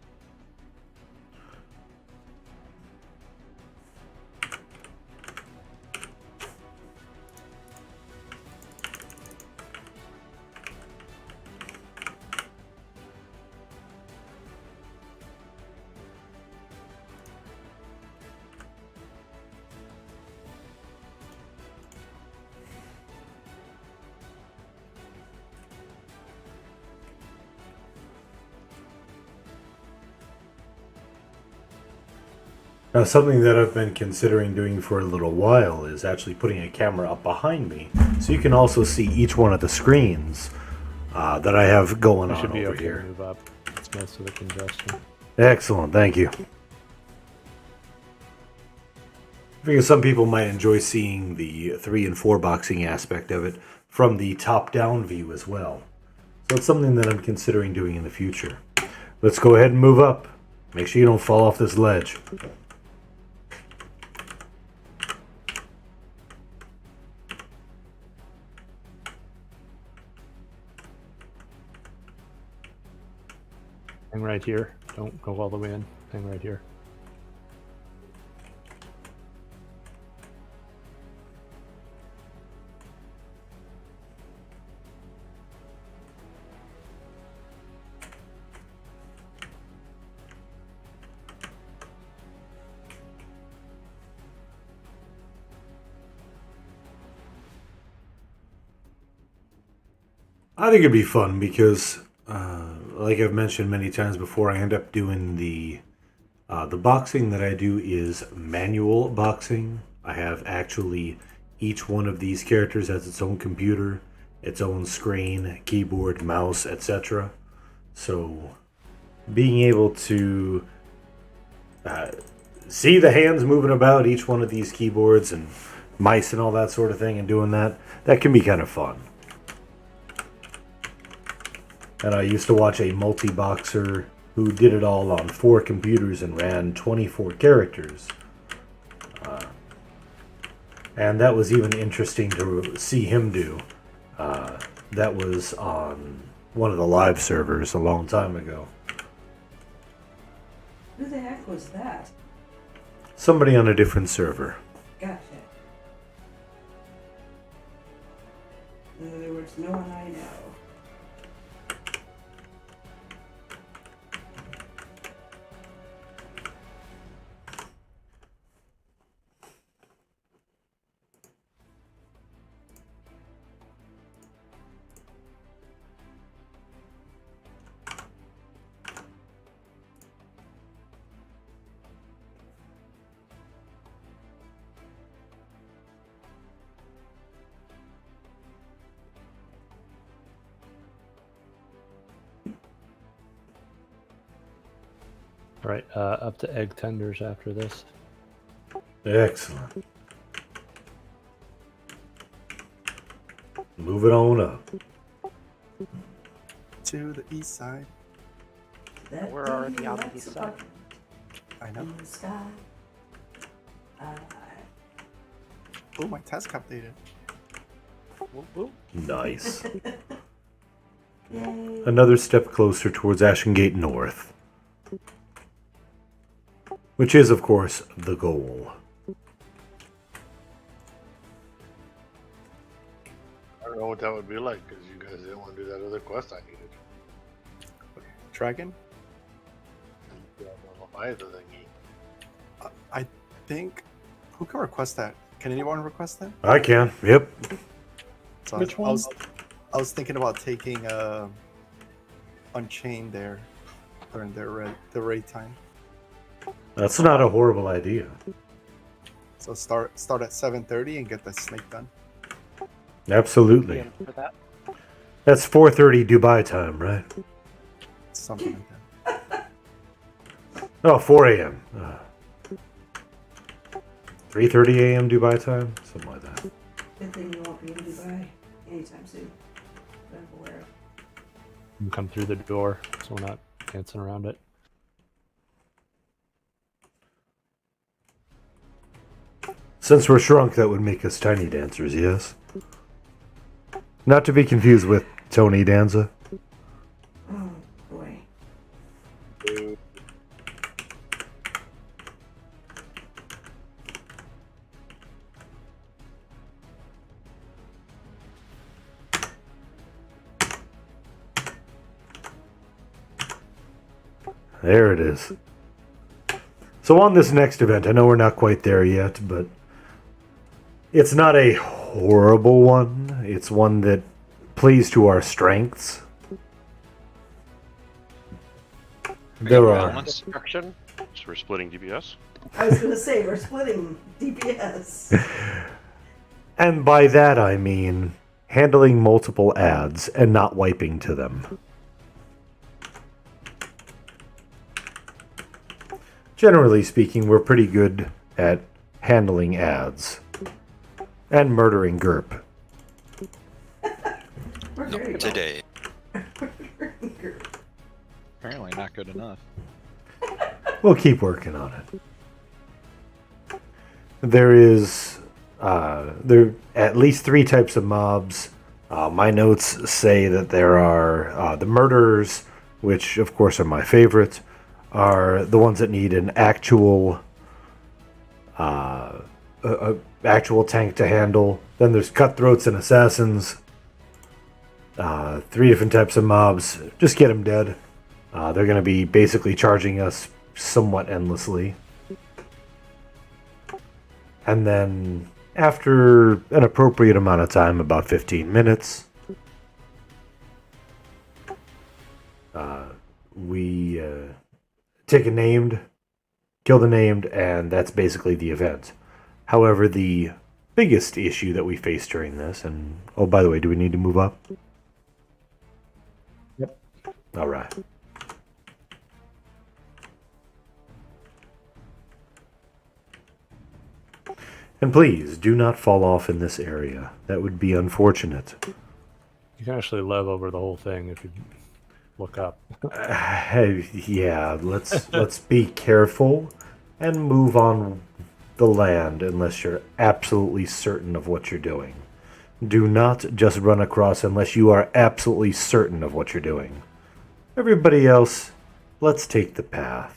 Now, something that I've been considering doing for a little while is actually putting a camera up behind me, so you can also see each one of the screens that I have going We on should be over okay here. to move up. It's most of the congestion. Excellent, thank you. I figure some people might enjoy seeing the 3 and 4 boxing aspect of it from the top-down view as well. So it's something that I'm considering doing in the future. Let's go ahead and move up. Make sure you don't fall off this ledge. Hang right here. Don't go all the way in. Hang right here. I think it'd be fun because, like I've mentioned many times before, I end up doing the boxing that I do is manual boxing. I have actually each one of these characters has its own computer, its own screen, keyboard, mouse, etc. So being able to see the hands moving about each one of these keyboards and mice and all that sort of thing and doing that can be kind of fun. And I used to watch a multi-boxer who did it all on 4 computers and ran 24 characters. And that was even interesting to see him do. That was on one of the live servers a long time ago. Who the heck was that? Somebody on a different server. Gotcha. In other words, no one I know. All right, up to egg tenders after this. Excellent. Move it on up. To the east side. That We're already baby on the likes east a side. bucket I know. in the sky. Oh, my task updated. Whoop, whoop. Nice. Yay. Another step closer towards Ashengate North. Which is, of course, the goal. I don't know what that would be like because you guys didn't want to do that other quest I needed. Dragon? The Leviathan thingy. I think. Who can request that? Can anyone request that? I can. Yep. So Which I one? was thinking about taking Unchained there during the raid time. That's not a horrible idea. So start at 7:30 and get the snake done. Absolutely. PM for that. That's 4:30 Dubai time, right? Something like that. Oh, 4 a.m. 3:30 a.m. Dubai time? Something like that. Good thing you won't be in Dubai anytime soon. But I'm aware of. You can come through the door, so we're not dancing around it. Since we're shrunk, that would make us tiny dancers, yes? Not to be confused with Tony Danza. Oh boy. There it is. So on this next event, I know we're not quite there yet, but it's not a horrible one. It's one that plays to our strengths. There are. Destruction. So we're splitting DPS. I was gonna say we're splitting DPS. And by that I mean handling multiple ads and not wiping to them. Generally speaking, we're pretty good at handling ads and murdering GURP. We're very good. Today. Apparently not good enough. We'll keep working on it. There is there are at least 3 types of mobs. My notes say that there are the murderers, which of course are my favorite, are the ones that need an actual actual tank to handle. Then there's cutthroats and assassins. 3 different types of mobs. Just get them dead. They're going to be basically charging us somewhat endlessly. And then after an appropriate amount of time, about 15 minutes, we take a named, kill the named, and that's basically the event. However, the biggest issue that we face during this, and oh, by the way, do we need to move up? Yep. All right. And please, do not fall off in this area. That would be unfortunate. You can actually live over the whole thing if you look up. Yeah, let's be careful and move on the land unless you're absolutely certain of what you're doing. Do not just run across unless you are absolutely certain of what you're doing. Everybody else, let's take the path.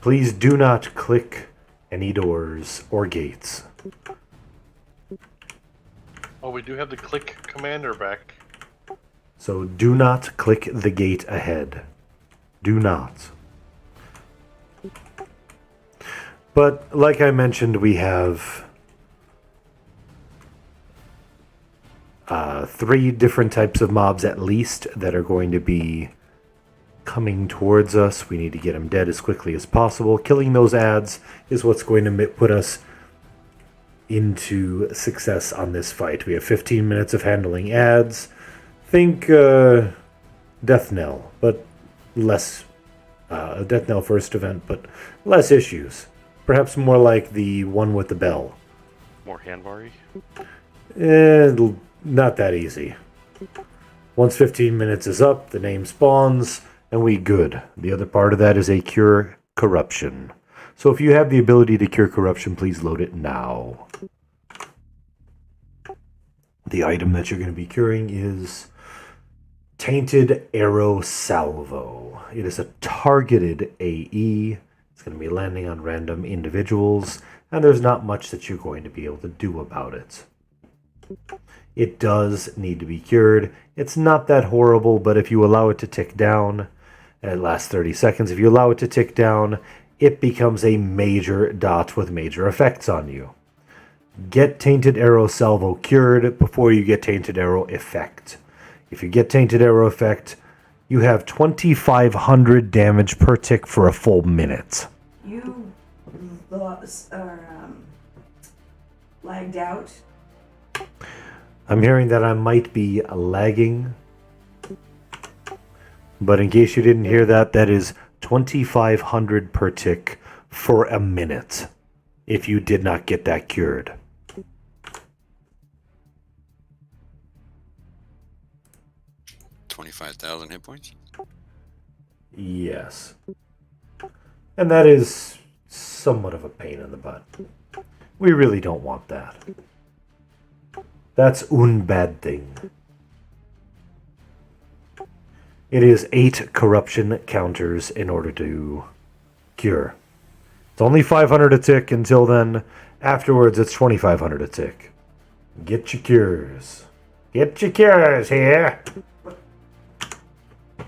Please do not click any doors or gates. Oh, we do have the click commander back. So do not click the gate ahead. Do not. But like I mentioned, we have 3 different types of mobs at least that are going to be coming towards us. We need to get them dead as quickly as possible. Killing those ads is what's going to put us into success on this fight. We have 15 minutes of handling ads. Think Death Knell, but less. Death Knell first event, but less issues. Perhaps more like the one with the bell. More Hanvari? Not that easy. Once 15 minutes is up, the name spawns, and we good. The other part of that is a cure corruption. So if you have the ability to cure corruption, please load it now. The item that you're going to be curing is Tainted Arrow Salvo. It is a targeted AE. It's going to be landing on random individuals, and there's not much that you're going to be able to do about it. It does need to be cured. It's not that horrible, but if you allow it to tick down, it lasts 30 seconds. If you allow it to tick down, it becomes a major dot with major effects on you. Get Tainted Arrow Salvo cured before you get Tainted Arrow Effect. If you get Tainted Arrow Effect, you have 2,500 damage per tick for a full minute. You lagged out. I'm hearing that I might be lagging. But in case you didn't hear that, that is 2,500 per tick for a minute if you did not get that cured. $25,000 hit points? Yes. And that is somewhat of a pain in the butt. We really don't want that. That's un bad thing. It is 8 corruption counters in order to cure. It's only 500 a tick until then. Afterwards, it's 2,500 a tick. Get your cures. Get your cures here.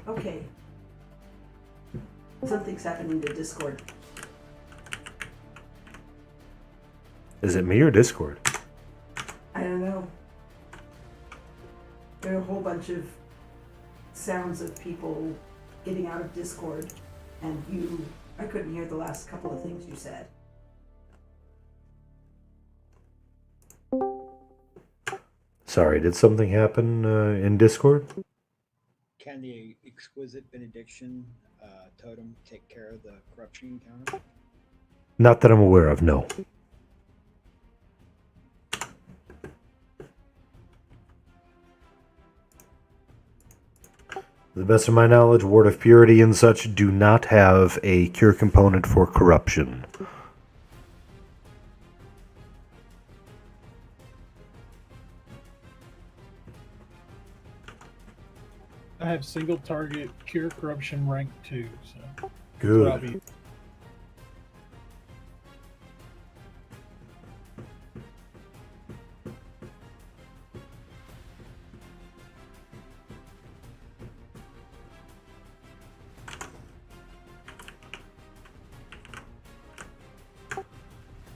Okay. Something's happening to Discord. Is it me or Discord? I don't know. There are a whole bunch of sounds of people getting out of Discord, and I couldn't hear the last couple of things you said. Sorry, did something happen in Discord? Can the exquisite benediction totem take care of the corruption encounter? Not that I'm aware of, no. To the best of my knowledge, Ward of Purity and such do not have a cure component for corruption. I have single target cure corruption rank 2, so good. That's what I'll be.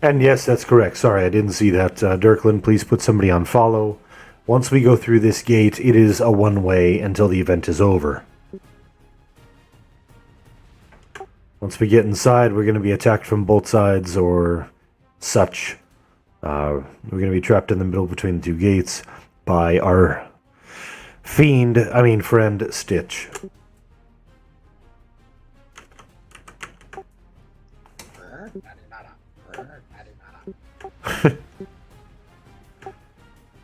And yes, that's correct. Sorry, I didn't see that. Dirkland, please put somebody on follow. Once we go through this gate, it is a one-way until the event is over. Once we get inside, we're going to be attacked from both sides or such. We're going to be trapped in the middle between the two gates by our friend Stitch.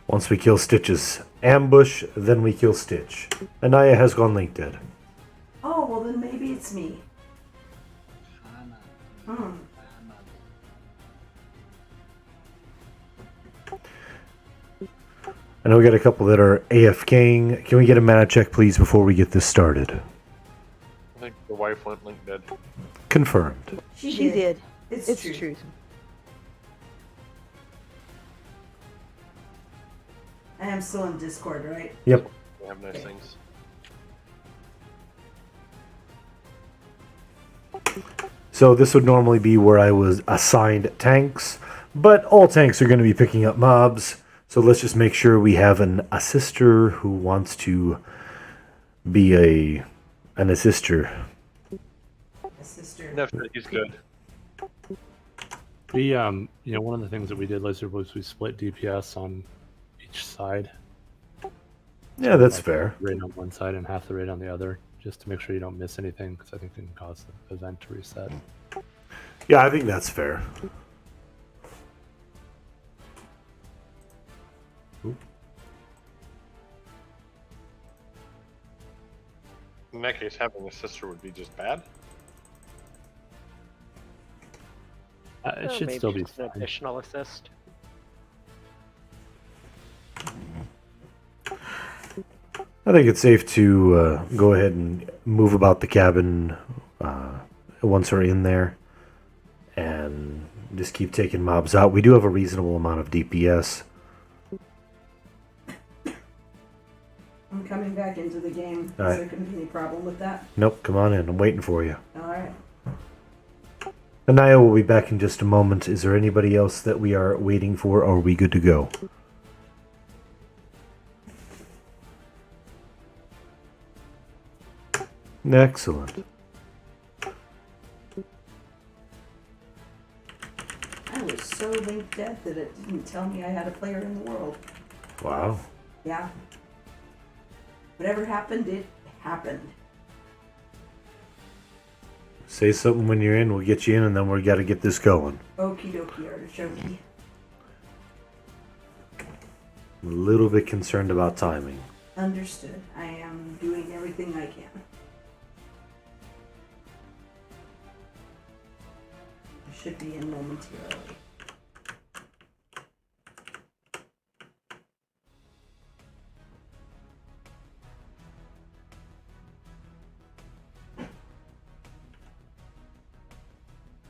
Once we kill Stitch's ambush, then we kill Stitch. Anaya has gone link dead. Oh, well then maybe it's me. I know we got a couple that are AFKing. Can we get a mana check, please, before we get this started? I think the wife went link dead. Confirmed. She did. It's true. I am still in Discord, right? Yep. They have nice things. So this would normally be where I was assigned tanks, but all tanks are going to be picking up mobs. So let's just make sure we have an assister who wants to be an assister. Assister. No, he's good. We, you know, one of the things that we did, Lizard, was we split DPS on each side. Yeah, that's like fair. Raid on one side and half the raid on the other, just to make sure you don't miss anything, because I think it can cause the event to reset. Yeah, I think that's fair. Ooh. In that case, having a sister would be just bad. It should maybe still be just an fine. additional assist. I think it's safe to go ahead and move about the cabin once we're in there and just keep taking mobs out. We do have a reasonable amount of DPS. I'm coming back into the game. Is there going to be any problem with that? Nope, come on in. I'm waiting for you. Alright. Anaya will be back in just a moment. Is there anybody else that we are waiting for, or are we good to go? Excellent. I was so linked dead that it didn't tell me I had a player in the world. Wow. Yeah. Whatever happened, it happened. Say something when you're in, we'll get you in, and then we got to get this going. Okie dokie, artichoke. I'm a little bit concerned about timing. Understood. I am doing everything I can. I should be in momentarily.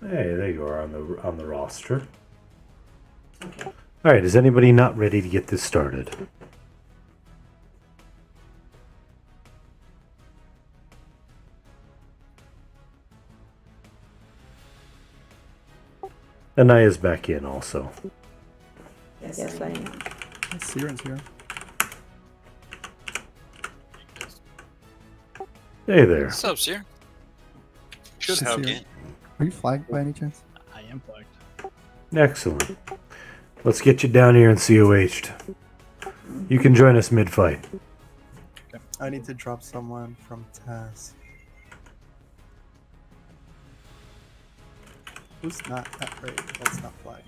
Hey, there you are on the roster. Okay. All right, is anybody not ready to get this started? Anaya's back in also. Yes, I am. Siren's here. Hey there. What's up, sir? Should have. Okay. Are you flagged by any chance? I am flagged. Excellent. Let's get you down here and COH'd. You can join us mid-fight. I need to drop someone from Taz. Who's not at raid? That's not flagged.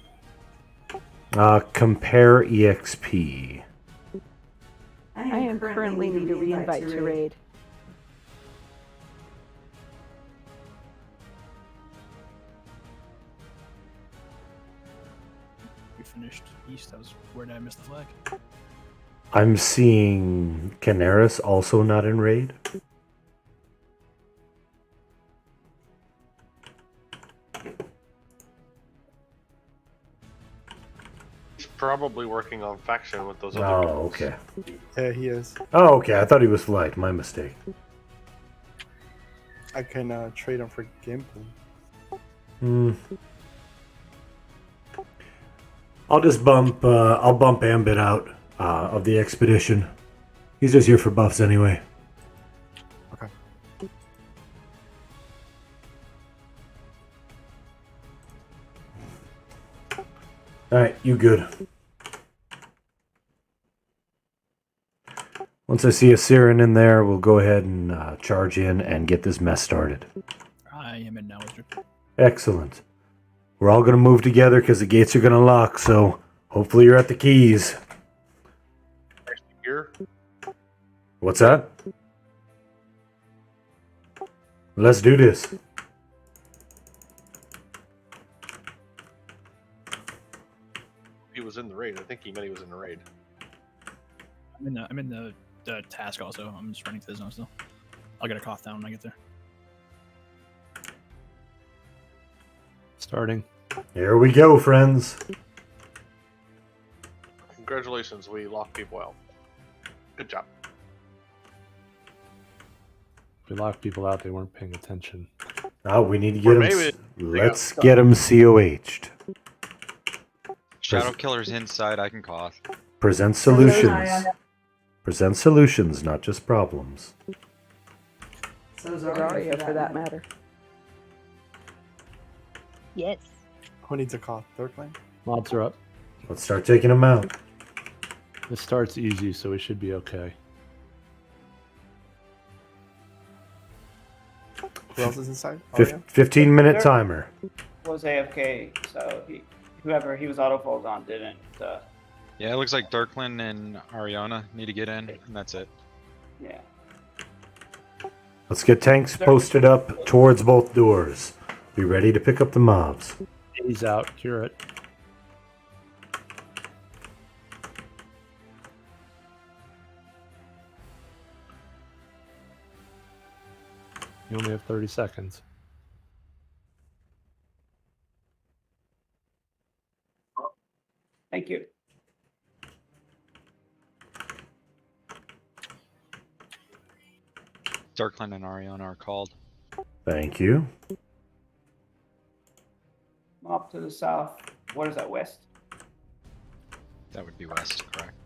Compare EXP. I am currently need a re-invite to raid. We finished east. Where did I miss the flag? I'm seeing Canaris also not in raid. He's probably working on faction with those other Oh, guys. okay. Yeah, he is. Oh, okay. I thought he was flagged. My mistake. I can trade him for gameplay. I'll just bump. I'll bump Ambit out of the expedition. He's just here for buffs anyway. Okay. All right, you good? Once I see a Siren in there, we'll go ahead and charge in and get this mess started. I am in now, Wizard. Excellent. We're all going to move together because the gates are going to lock, so hopefully you're at the keys. Here. What's that? Let's do this. He was in the raid. I think he meant he was in the raid. I'm in the task also. I'm just running to the zone still. I'll get a cough down when I get there. Starting. Here we go, friends. Congratulations, we locked people out. Good job. If we locked people out, they weren't paying attention. Oh, we need to Or get maybe them. they Let's got get them COH'd. Shadow Killer's inside. I can cough. Present solutions. Present solutions, not just problems. So's Arya for that matter. Yes. Who needs a call? Third lane? Mobs are up. Let's start taking them out. This starts easy, so we should be okay. Who else is inside? 15-minute timer. Was AFK, so whoever he was autofold on didn't. Yeah, it looks like Dirklin and Ariana need to get in, and that's it. Yeah. Let's get tanks posted up towards both doors. Be ready to pick up the mobs. He's out. Cure it. You only have 30 seconds. Thank you. Dirklin and Ariana are called. Thank you. Mob to the south. What is that, west? That would be west, correct?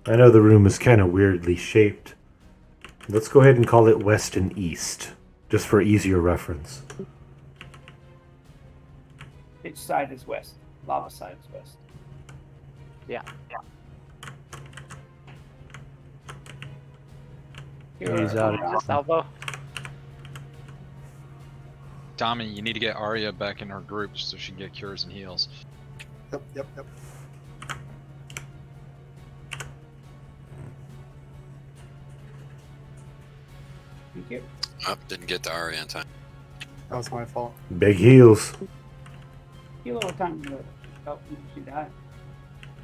I know the room is kind of weirdly shaped. Let's go ahead and call it west and east, just for easier reference. Which side is west? Lava side is west. Yeah. He's out of Salvo. Tommy, you need to get Arya back in her group so she can get cures and heals. Yep. Thank you. Oh, didn't get to Arya in time. That was my fault. Big heals. Heal all the time. Oh, she died.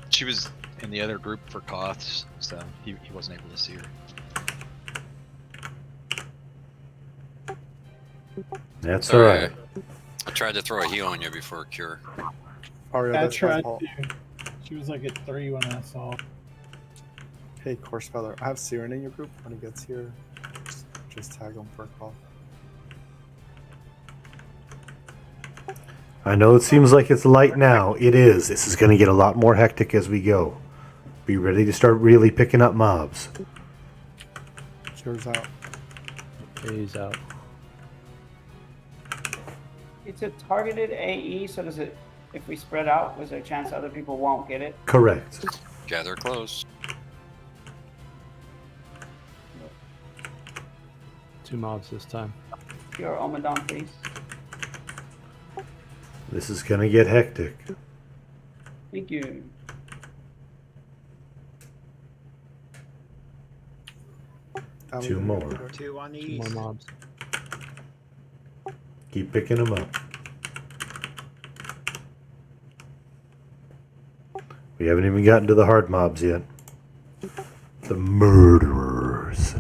She was in the other group for Koths, so he wasn't able to see her. That's Sorry, alright. I tried to throw a heal on you before cure. Aria, I that's my tried fault. to. She was like at 3 when I saw. Hey, Core Speller, I have Siren in your group. When he gets here, just tag him for a call. I know it seems like it's light now. It is. This is going to get a lot more hectic as we go. Be ready to start really picking up mobs. Cure's out. He's out. It's a targeted AE, so does it, if we spread out, was there a chance other people won't get it? Correct. Gather close. 2 mobs this time. Your Omadon, please. This is going to get hectic. Thank you. Two more. 2 on the 2 east. more mobs. Keep picking them up. We haven't even gotten to the hard mobs yet. The murderers.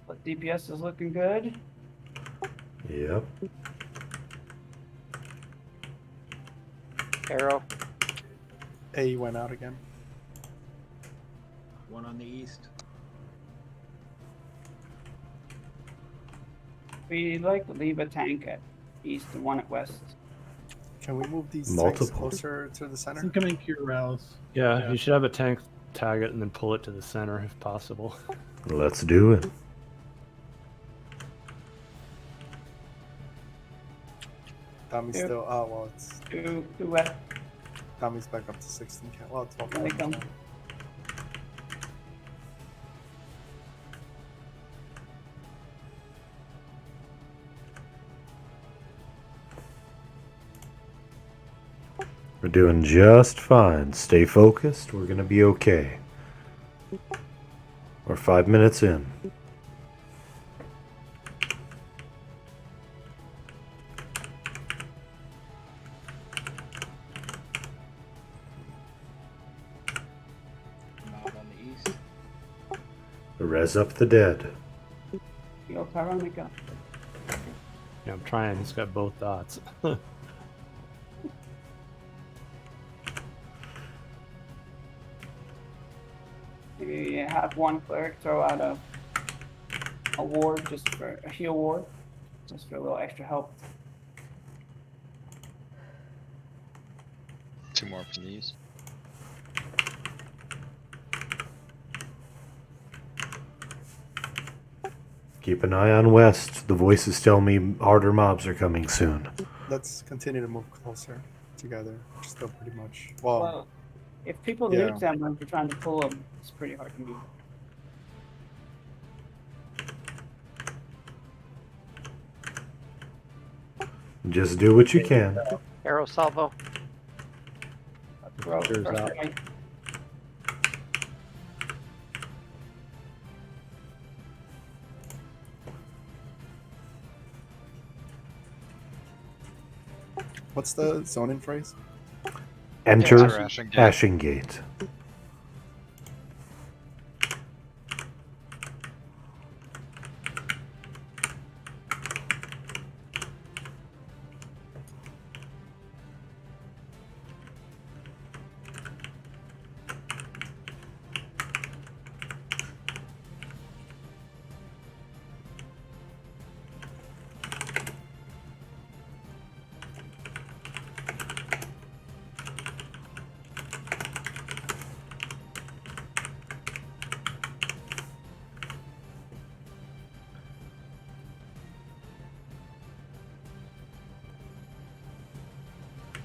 But DPS is looking good. Yep. Arrow. A went out again. 1 on the east. We like to leave a tank at east and 1 at west. Can we move these Multiple. tanks closer to the center? Incoming cure rouse. Yeah, you should have a tank tag it and then pull it to the center if possible. Let's do it. Tommy's Yep. still. Oh, well, it's. 2 west. Tommy's back up to 16. Well, 12. There they come. We're doing just fine. Stay focused. We're going to be okay. We're 5 minutes in. Mob on the east. Res up the dead. Yo, Tyronica. Yeah, I'm trying. He's got both dots. Maybe have 1 cleric throw out a ward, just for a heal ward, just for a little extra help. 2 more from these. Keep an eye on west. The voices tell me harder mobs are coming soon. Let's continue to move closer together. We're still pretty much. Well, Well, if people yeah. nuke them when we're trying to pull them, it's pretty hard to move. Just do what you can. Arrow salvo. Throw, Cheers throw out. right. What's the zoning phrase? Enter Enter Ashengate. Ashengate.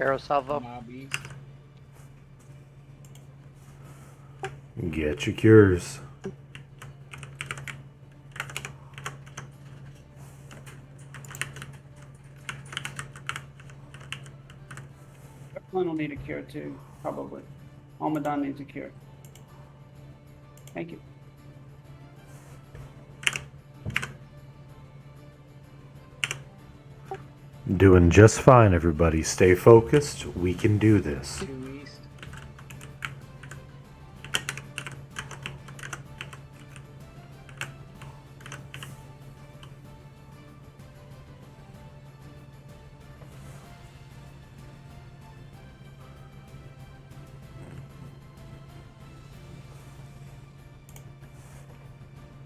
Arrow salvo. Mob east. Get your cures. Everyone will need a cure too, probably. Almadon needs a cure. Thank you. Doing just fine, everybody. Stay focused. We can do this. 2 east.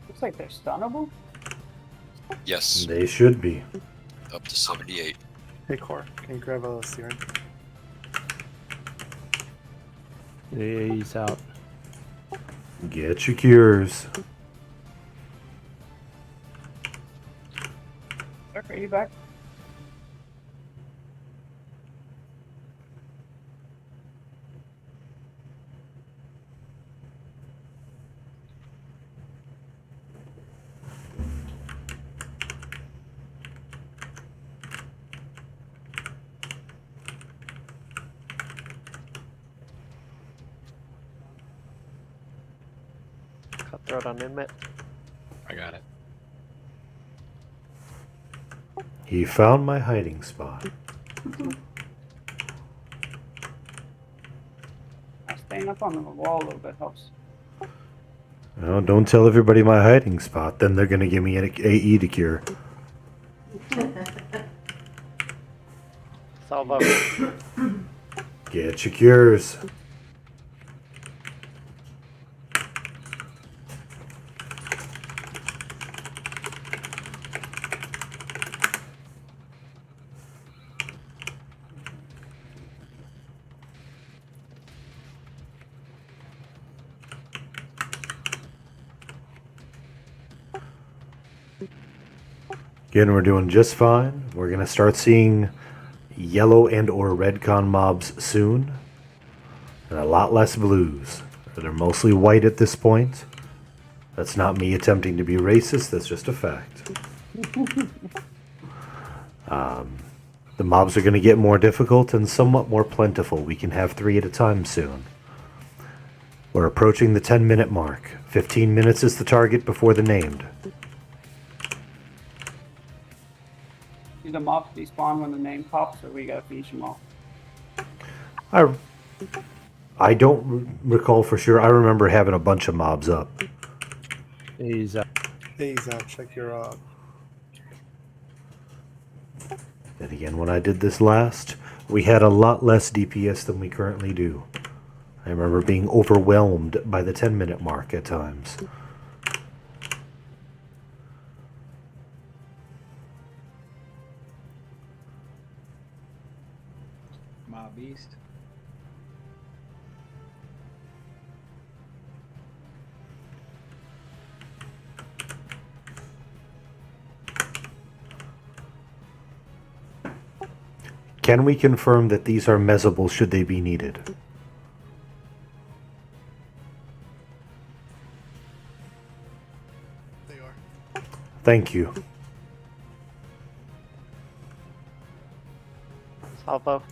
Looks like they're stunnable. Yes, They should be. up to 78. Hey, Core, can you grab a steering? He's out. Get your cures. Are you back? Cutthroat on inmate. I got it. He found my hiding spot. Staying up on the wall a little bit helps. Oh, don't tell everybody my hiding spot, then they're gonna give me an AE to cure. Salvo. Get your cures. Again, we're doing just fine. We're going to start seeing yellow and or red con mobs soon. And a lot less blues. They're mostly white at this point. That's not me attempting to be racist, that's just a fact. The mobs are going to get more difficult and somewhat more plentiful. We can have 3 at a time soon. We're approaching the 10-minute mark. 15 minutes is the target before the named. Do the mobs despawn when the name pops, or we gotta finish them off? I don't recall for sure. I remember having a bunch of mobs up. He's out. Hey, Zach, check your And again, when I did this last, we had a lot less DPS than we currently do. I remember being overwhelmed by the 10-minute mark at times. Mob east. can we confirm that these are mezable should they be needed? They are. Thank you. Salvo.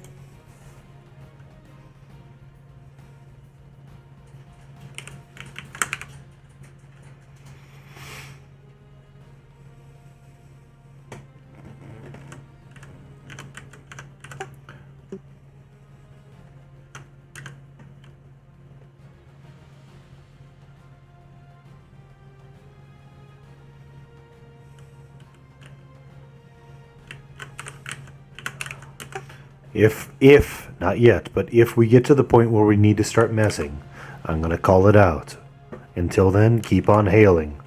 If, not yet, but if we get to the point where we need to start messing, I'm going to call it out. Until then, keep on hailing.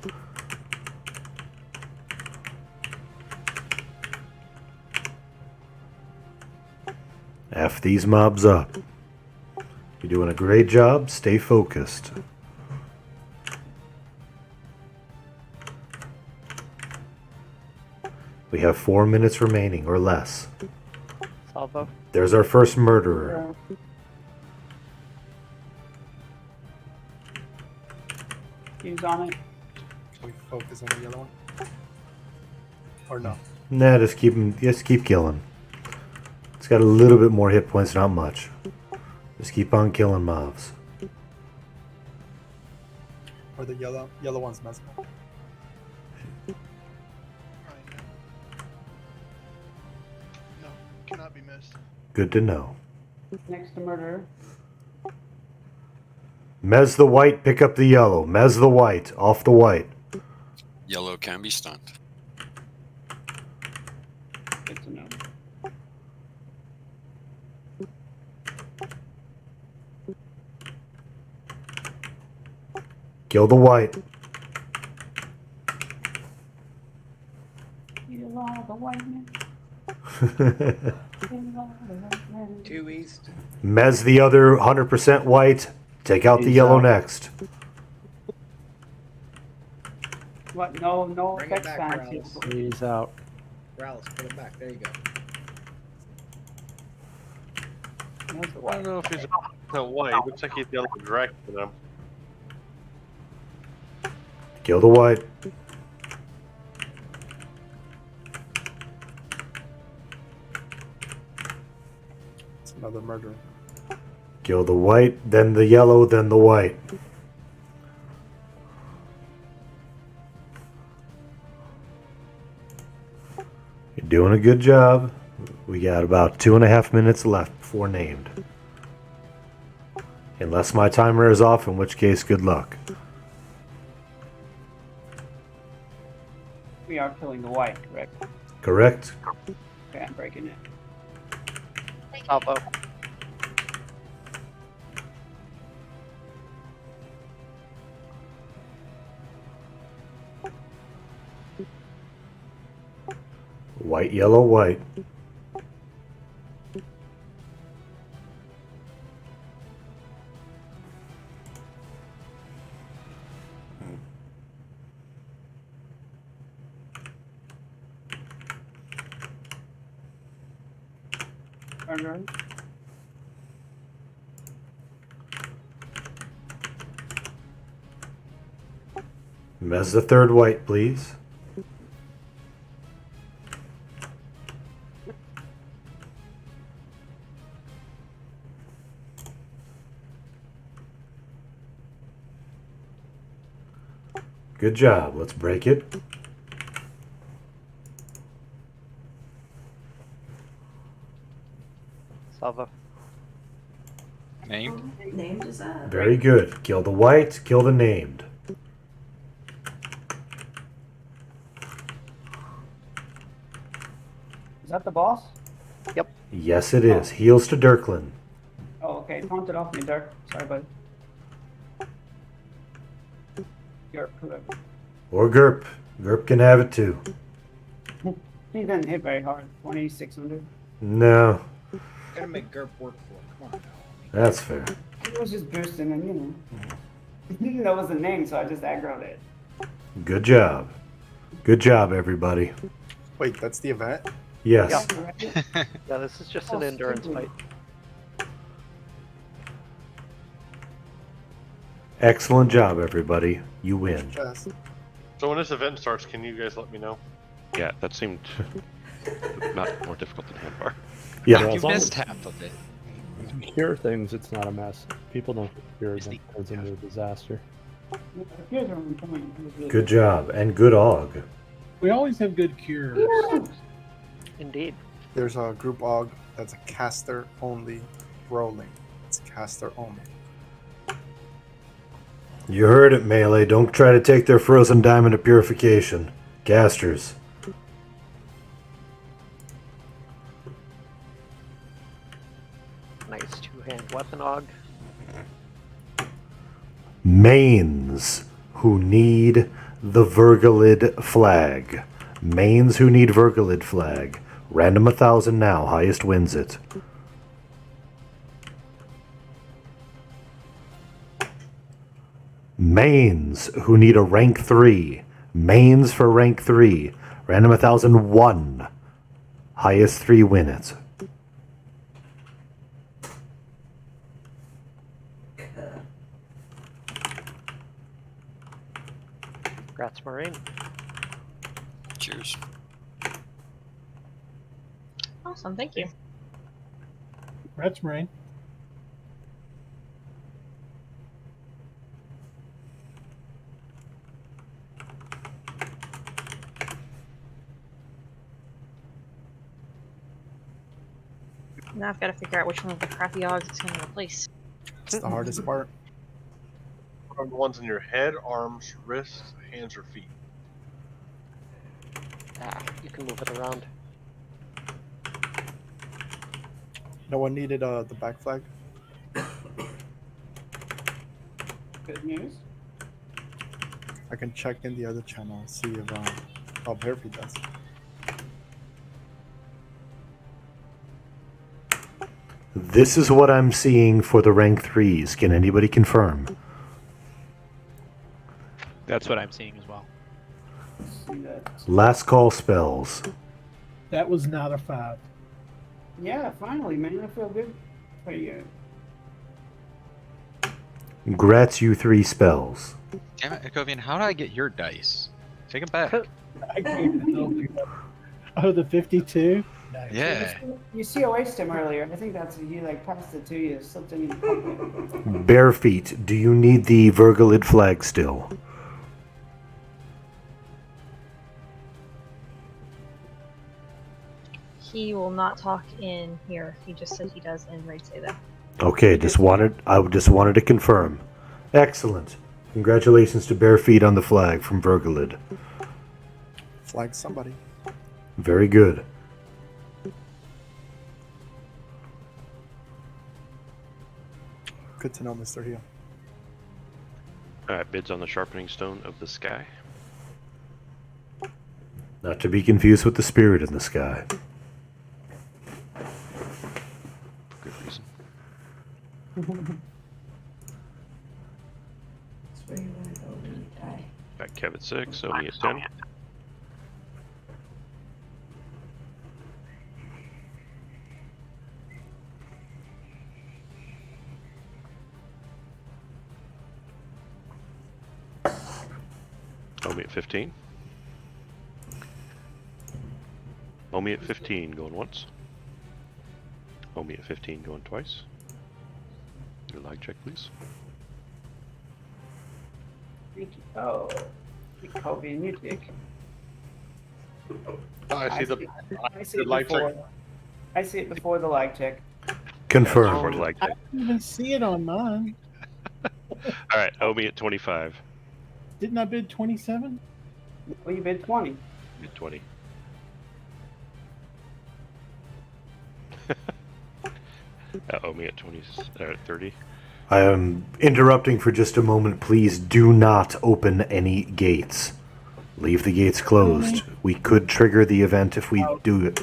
F these mobs up. You're doing a great job. Stay focused. We have 4 minutes remaining or less. Salvo. There's our first murderer. Use on it. Can we focus on the yellow one? Or no? Nah, just keep killing. It's got a little bit more hit points, not much. Just keep on killing mobs. Or the yellow one's messable. No, cannot be missed. Good to know. Next to murderer. Mez the white, pick up the yellow. Mez the white, off the white. Yellow can be stunned. Good to know. Kill the white. Kill all the white men. Two east. Mez the other 100% white. Take out the He's yellow out. next. What? No Bring it effects back, fancy. Rallis. He's out. Rallis, put it back. There you go. That's the I white. don't know if he's a white. Looks like he's the other direct to them. Kill the white. It's another murderer. Kill the white, then the yellow, then the white. You're doing a good job. We got about 2.5 minutes left before named. Unless my timer is off, in which case, good luck. We are killing the white, correct? Correct? Okay, I'm breaking it. Salvo. White, yellow, white. Murderer. Mez the third white, please. Good job. Let's break it. Salvo. Named. Named is that? Very good. Kill the white, kill the named. Is that the boss? Yep. Yes, it is. Heals to Dirklin. Oh, okay. Taunt it off me, Dirk. Sorry, bud. You're whoever. Or Gerp. Gerp can have it too. He didn't hit very hard. 2,600. No, Gotta make Gerp work for it. Come on now. that's fair. He was just boosting and, you know. He didn't know it was a name, so I just aggroed it. Good job. Good job, everybody. Wait, that's the event? Yes. Yeah, this is just an endurance fight. Excellent job, everybody. You win. So when this event starts, can you guys let me know? Yeah, that seemed not more difficult than handbar. Yeah. as You long missed as half of it. you cure things, it's not a mess. People don't cure them. It turns into a disaster. Good job. And good AUG. We always have good cures. Indeed. There's a group AUG that's a caster only rolling. It's caster only. You heard it, Melee. Don't try to take their frozen diamond of purification. Casters. Nice two-hand weapon AUG. Mains who need the Vergalid flag. Mains who need Vergalid flag. Random 1,000 now. Highest wins it. Mains who need a rank 3. Mains for rank 3. Random 1,001. Highest 3 win it. Congrats, Marine. Cheers. Awesome, thank you. That's Marine. Now I've got to figure out which one of the crappy odds it's going to replace. It's the hardest part. What are the ones in your head, arms, wrists, hands, or feet? You can move it around. No one needed the back flag. Good news. I can check in the other channel and see if how Barefoot does. This is what I'm seeing for the rank 3s. Can anybody confirm? That's what I'm seeing as well. Last call spells. That was not a 5. Yeah, finally, man. I feel good for you. Grats you 3 spells. Damn it, Echovian, how did I get your dice? Take them back. I can't help you. Oh, the 52? Nice. Yeah. You COH'd him earlier. I think that's he like passed it to you. Slipped in your pocket. Bare feet. Do you need the Vergalid flag still? He will not talk in here. He just said he does in Raid Say That. Okay, I just wanted to confirm. Excellent. Congratulations to Bare Feet on the flag from Vergalid. Flag somebody. Very good. Good to know, Mr. Hill. Alright, bids on the sharpening stone of the sky. Not to be confused with the spirit in the sky. Good reason. That's where you want to go when you die. Got Kev at 6, Omi at 10. Omi at 15. Omi at 15 going once. Omi at 15 going twice. Your lag check, please. Oh, Kobe and you dick. I see the it lag check. I see it before the lag check. Confirmed. I didn't even see it on mine. Alright, Omi at 25. Didn't I bid 27? Well, you bid 20. Bid 20. Omi at 20, 30. I am interrupting for just a moment. Please do not open any gates. Leave the gates closed. We could trigger the event if we do it.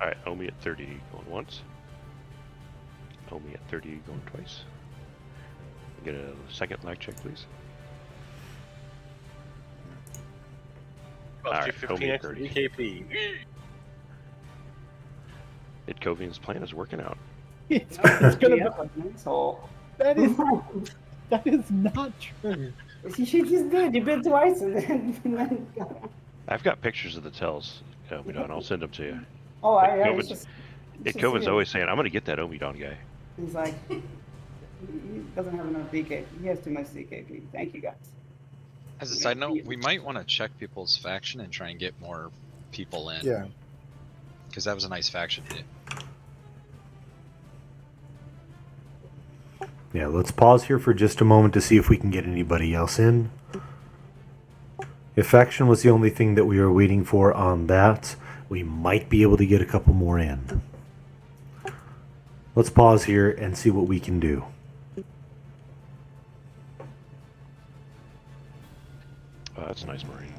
Alright, Omi at 30 going once. Omi at 30 going twice. Get a second lag check, please. Cost you Alright, 15 Homie extra 30. DKP. Ed Covian's plan is working out. It's gonna be. Yeah, like an asshole. That is not true. You just did. You bid twice and then I've got pictures of the tells, Omidon. I'll send them to you. Oh, I was Covian's, just. Ed Covian's always saying, I'm going to get that Omidon guy. He's like, he doesn't have enough DK. He has too much DKP. Thank you guys. As a side note, we might want to check people's faction and try and get more people in. Yeah. Because that was a nice faction hit. Yeah, let's pause here for just a moment to see if we can get anybody else in. If faction was the only thing that we were waiting for on that, we might be able to get a couple more in. Let's pause here and see what we can do. Oh, that's a nice Marine.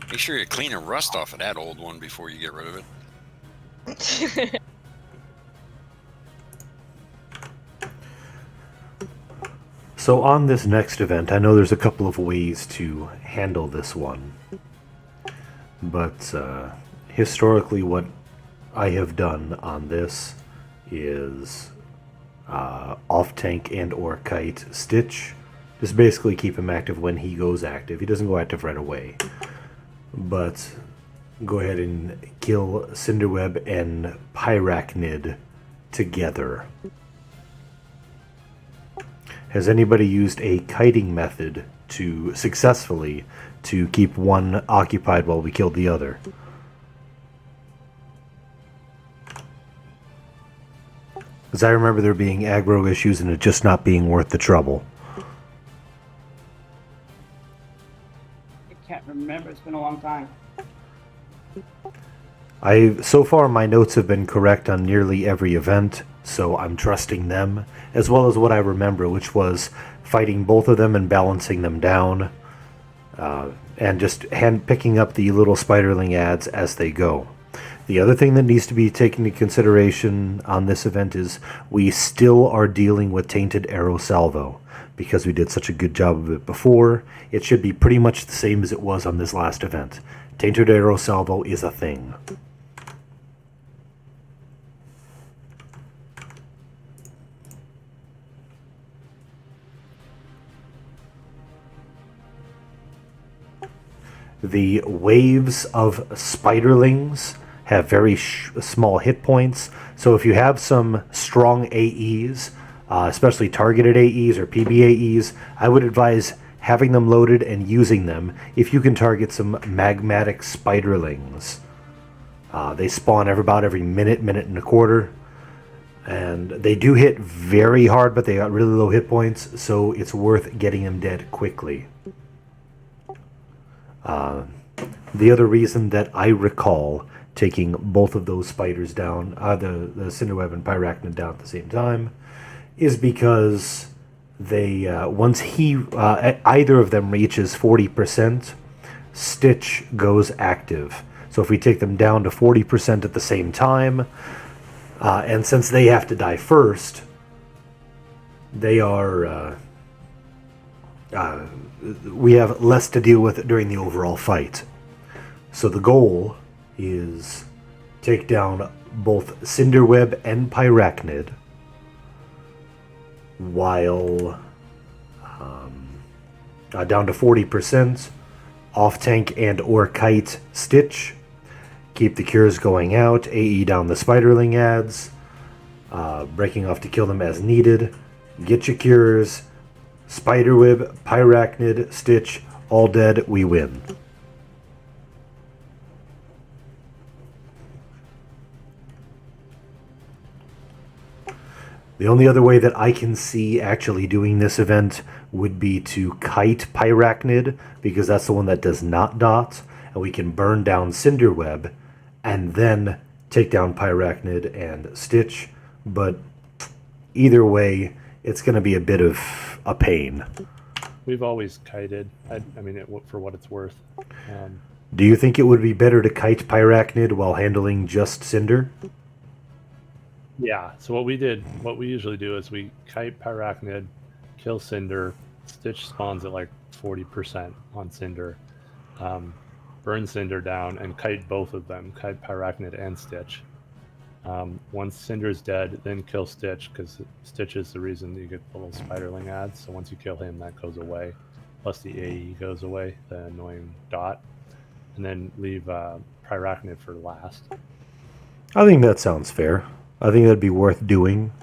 Make sure you clean the rust off of that old one before you get rid of it. So on this next event, I know there's a couple of ways to handle this one. But historically what I have done on this is off-tank and or kite Stitch. Just basically keep him active when he goes active. He doesn't go active right away. But go ahead and kill Cinderweb and Pyrachnid together. Has anybody used a kiting method to successfully to keep one occupied while we killed the other? Because I remember there being aggro issues and it just not being worth the trouble. I can't remember. It's been a long time. So far my notes have been correct on nearly every event, so I'm trusting them, as well as what I remember, which was fighting both of them and balancing them down, and just picking up the little spiderling ads as they go. The other thing that needs to be taken into consideration on this event is we still are dealing with Tainted Arrow Salvo. Because we did such a good job of it before, it should be pretty much the same as it was on this last event. Tainted Arrow Salvo is a thing. The waves of spiderlings have very small hit points, so if you have some strong AEs, especially targeted AEs or PBAEs, I would advise having them loaded and using them if you can target some magmatic spiderlings. They spawn about every minute and a quarter, and they do hit very hard, but they got really low hit points, so it's worth getting them dead quickly. The other reason that I recall taking both of those spiders down, the Cinderweb and Pyrachnid down at the same time, is because they once either of them reaches 40%, Stitch goes active. So if we take them down to 40% at the same time, and since they have to die first, they are we have less to deal with during the overall fight. So the goal is take down both Cinderweb and Pyrachnid while down to 40%, off-tank and or kite Stitch, keep the cures going out, AE down the spiderling ads, breaking off to kill them as needed, get your cures, Spiderweb, Pyrachnid, Stitch, all dead, we win. The only other way that I can see actually doing this event would be to kite Pyrachnid, because that's the one that does not dot, and we can burn down Cinderweb, and then take down Pyrachnid and Stitch, but either way, it's going to be a bit of a pain. We've always kited. I mean, for what it's worth. Do you think it would be better to kite Pyrachnid while handling just Cinder? Yeah. So what we usually do is we kite Pyrachnid, kill Cinder, Stitch spawns at like 40% on Cinder, burn Cinder down, and kite both of them, kite Pyrachnid and Stitch. Once Cinder's dead, then kill Stitch, because Stitch is the reason you get the little spiderling ads. So once you kill him, that goes away. Plus the AE goes away, the annoying dot. And then leave Pyrachnid for last. I think that sounds fair. I think that'd be worth doing.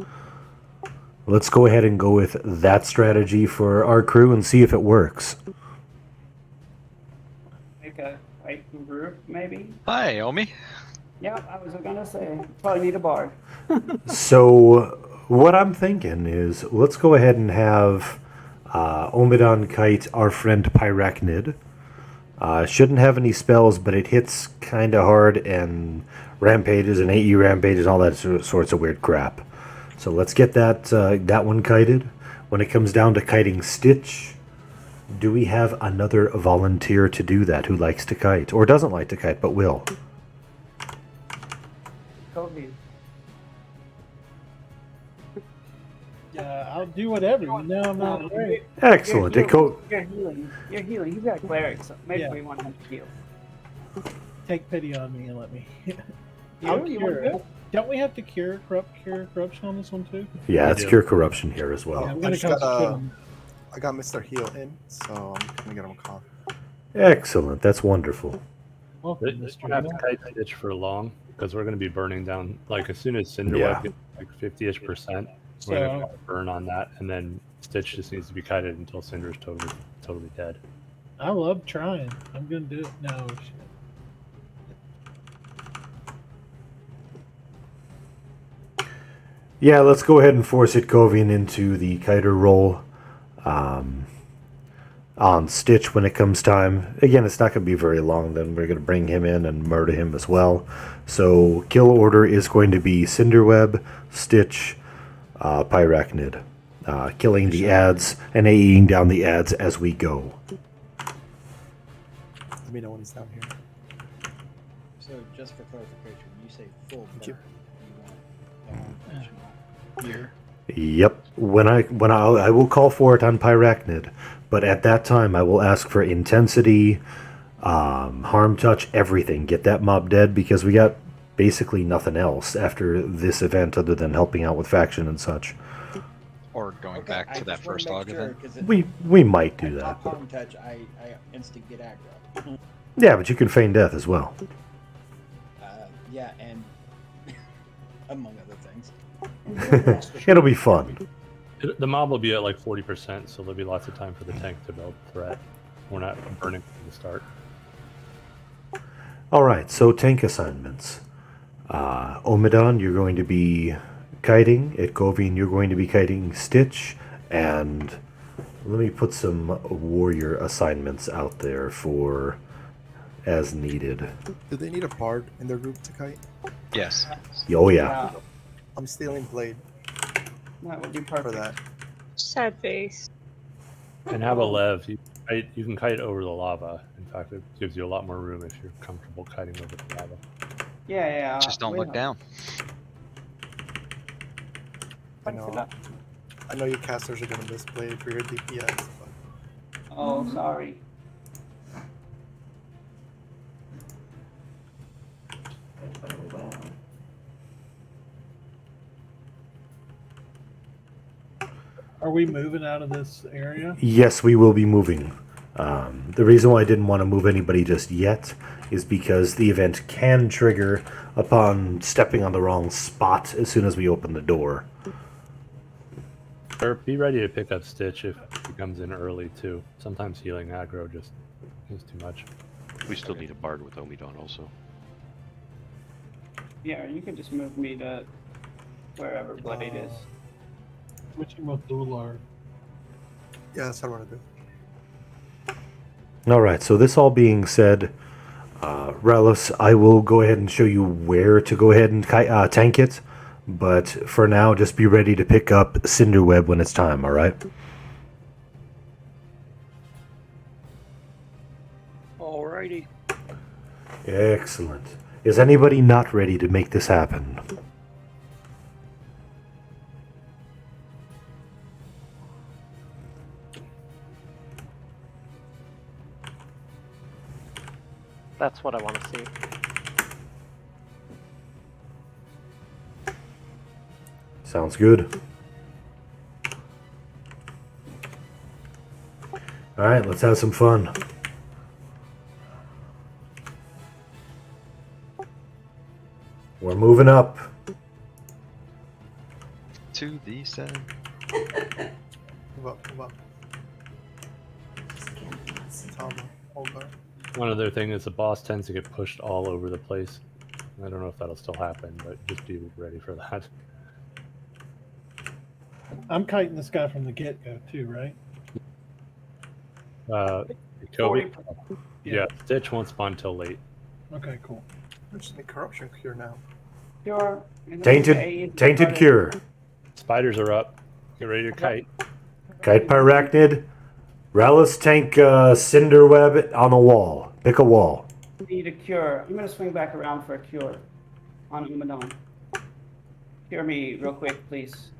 Let's go ahead and go with that strategy for our crew and see if it works. Make a fight group, maybe? Hi, Omi. Yeah, I was gonna say, probably need a bard. So, what I'm thinking is, let's go ahead and have Omidon kite our friend Pyrachnid. Shouldn't have any spells, but it hits kind of hard and rampages and AE rampages, all that sorts of weird crap. So let's get that one kited. When it comes down to kiting Stitch, do we have another volunteer to do that who likes to kite? Or doesn't like to kite, but will? Kobe. I'll do whatever. You know I'm not afraid. Excellent. You're healing. You're healing. You've got cleric, so maybe we want him to heal. Take pity on me and let me. You I'll want cure to it. Don't we have to cure corruption on this one too? Yeah, it's cure corruption here as well. I'm I gonna just got concentrate on. I got Mr. Heal in, so I'm gonna get him a coffee. Excellent. That's wonderful. Well, We don't have to kite Stitch for long, because we're going to be burning down, like as soon as Cinderweb Yeah. gets like 50-ish%, So- we're going to burn on that, and then Stitch just needs to be kited until Cinder's totally dead. I love trying. I'm gonna do it. No shit. Yeah, let's go ahead and force it Kovian into the kiter role on Stitch when it comes time. Again, it's not going to be very long, then we're going to bring him in and murder him as well. So kill order is going to be Cinderweb, Stitch, Pyrachnid. Killing the ads and AEing down the ads as we go. Let me know when he's down here. So just for clarification, when you say full Thank you. burn, you want the harm function here. Yep. When I will call for it on Pyrachnid, but at that time I will ask for intensity, harm touch, everything. Get that mob dead, because we got basically nothing else after this event other than helping out with faction and such. Or going back to that first log event. We might do that. Harm touch, I instant get aggro. Yeah, but you can feign death as well. Yeah, and among other things. It'll be fun. The mob will be at like 40%, so there'll be lots of time for the tank to build threat. We're not burning from the start. Alright, so tank assignments. Omidon, you're going to be kiting. At Kovian, you're going to be kiting Stitch. And let me put some warrior assignments out there for as needed. Do they need a bard in their group to kite? Yes. Oh, yeah. I'm stealing blade That would be perfect. for that. Sad face. And have a lev. You can kite over the lava. In fact, it gives you a lot more room if you're comfortable kiting over the lava. Yeah. Just don't look down. I know you casters are gonna miss blade for your DPS, but Oh, sorry. Are we moving out of this area? Yes, we will be moving. The reason why I didn't want to move anybody just yet is because the event can trigger upon stepping on the wrong spot as soon as we open the door. Or be ready to pick up Stitch if he comes in early too. Sometimes healing aggro just is too much. We still need a bard with Omidon also. Yeah, you can just move me to wherever Blade is. Switching with Ular. yeah, that's what I want to do. Alright, so this all being said, Relis, I will go ahead and show you where to go ahead and tank it, but for now, just be ready to pick up Cinderweb when it's time, alright? Alrighty. Excellent. Is anybody not ready to make this happen? That's what I want to see. Sounds good. Alright, let's have some fun. We're moving up. To the side. Move up, move up. Hold there. One other thing is the boss tends to get pushed all over the place. I don't know if that'll still happen, but just be ready for that. I'm kiting this guy from the get-go too, right? Kobe? Yeah. Yeah, Stitch won't spawn till late. Okay, cool. I just need corruption cure now. Cure. Tainted cure. Spiders are up. Get ready to kite. Kite Pyrachnid. Relish tank cinder web on the wall. Pick a wall. Need a cure. I'm gonna swing back around for a cure on Umadon. Cure me real quick, please.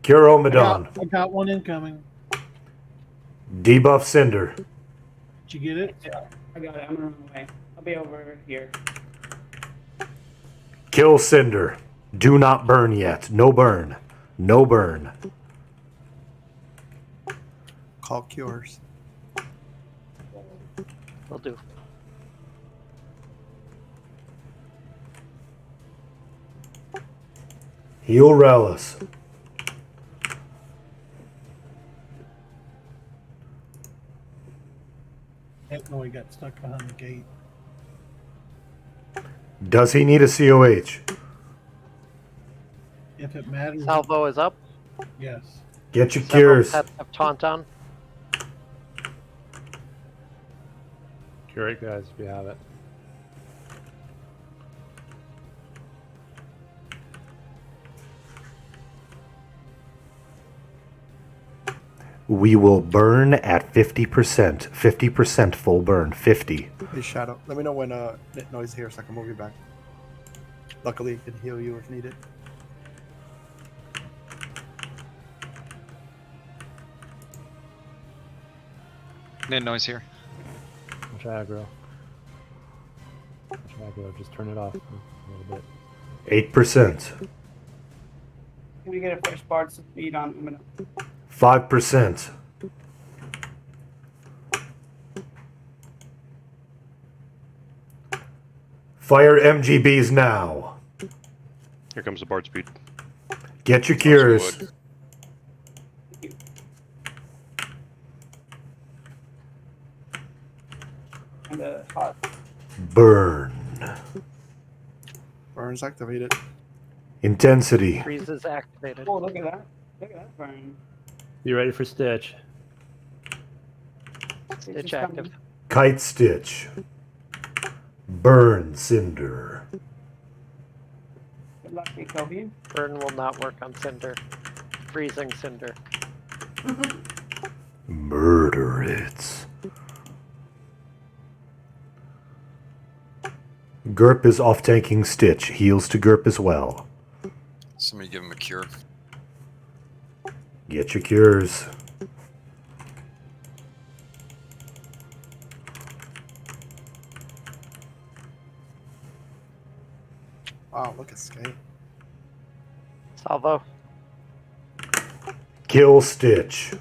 Cure Omadon. I got one incoming. Debuff cinder. Did you get it? Yeah, I got it. I'm gonna run away. I'll be over here. Kill cinder. Do not burn yet. No burn. No burn. Call cures. Will do. Heal Relish. No, he got stuck behind the gate. Does he need a COH? If it matters. Salvo is up. Yes. Get your Several cures. pets have taunt on. Cure it, guys, if you have it. We will burn at 50%. 50% full burn. 50. Hey, Shadow. Let me know when Nitno is here so I can move you back. Luckily, it can heal you if needed. Need noise here. Watch aggro. Watch aggro. Just turn it off a little bit. 8%. Can we get a fresh bard speed on Umadon? 5%. Fire MGBs now. Here comes the Bard speed. Get your cures. And hot. Burn. Burns activated. Intensity. Freeze is activated. Oh, look at that. Look at that burn. Be ready for Stitch. Stitch active. Kite Stitch. Burn Cinder. Good luck, Kobe. Burn will not work on Cinder. Freezing Cinder. Murder it. Gerp is off tanking Stitch. Heals to Gerp as well. Somebody give him a cure. Get your cures. Wow, look at Skate. Salvo. Kill Stitch.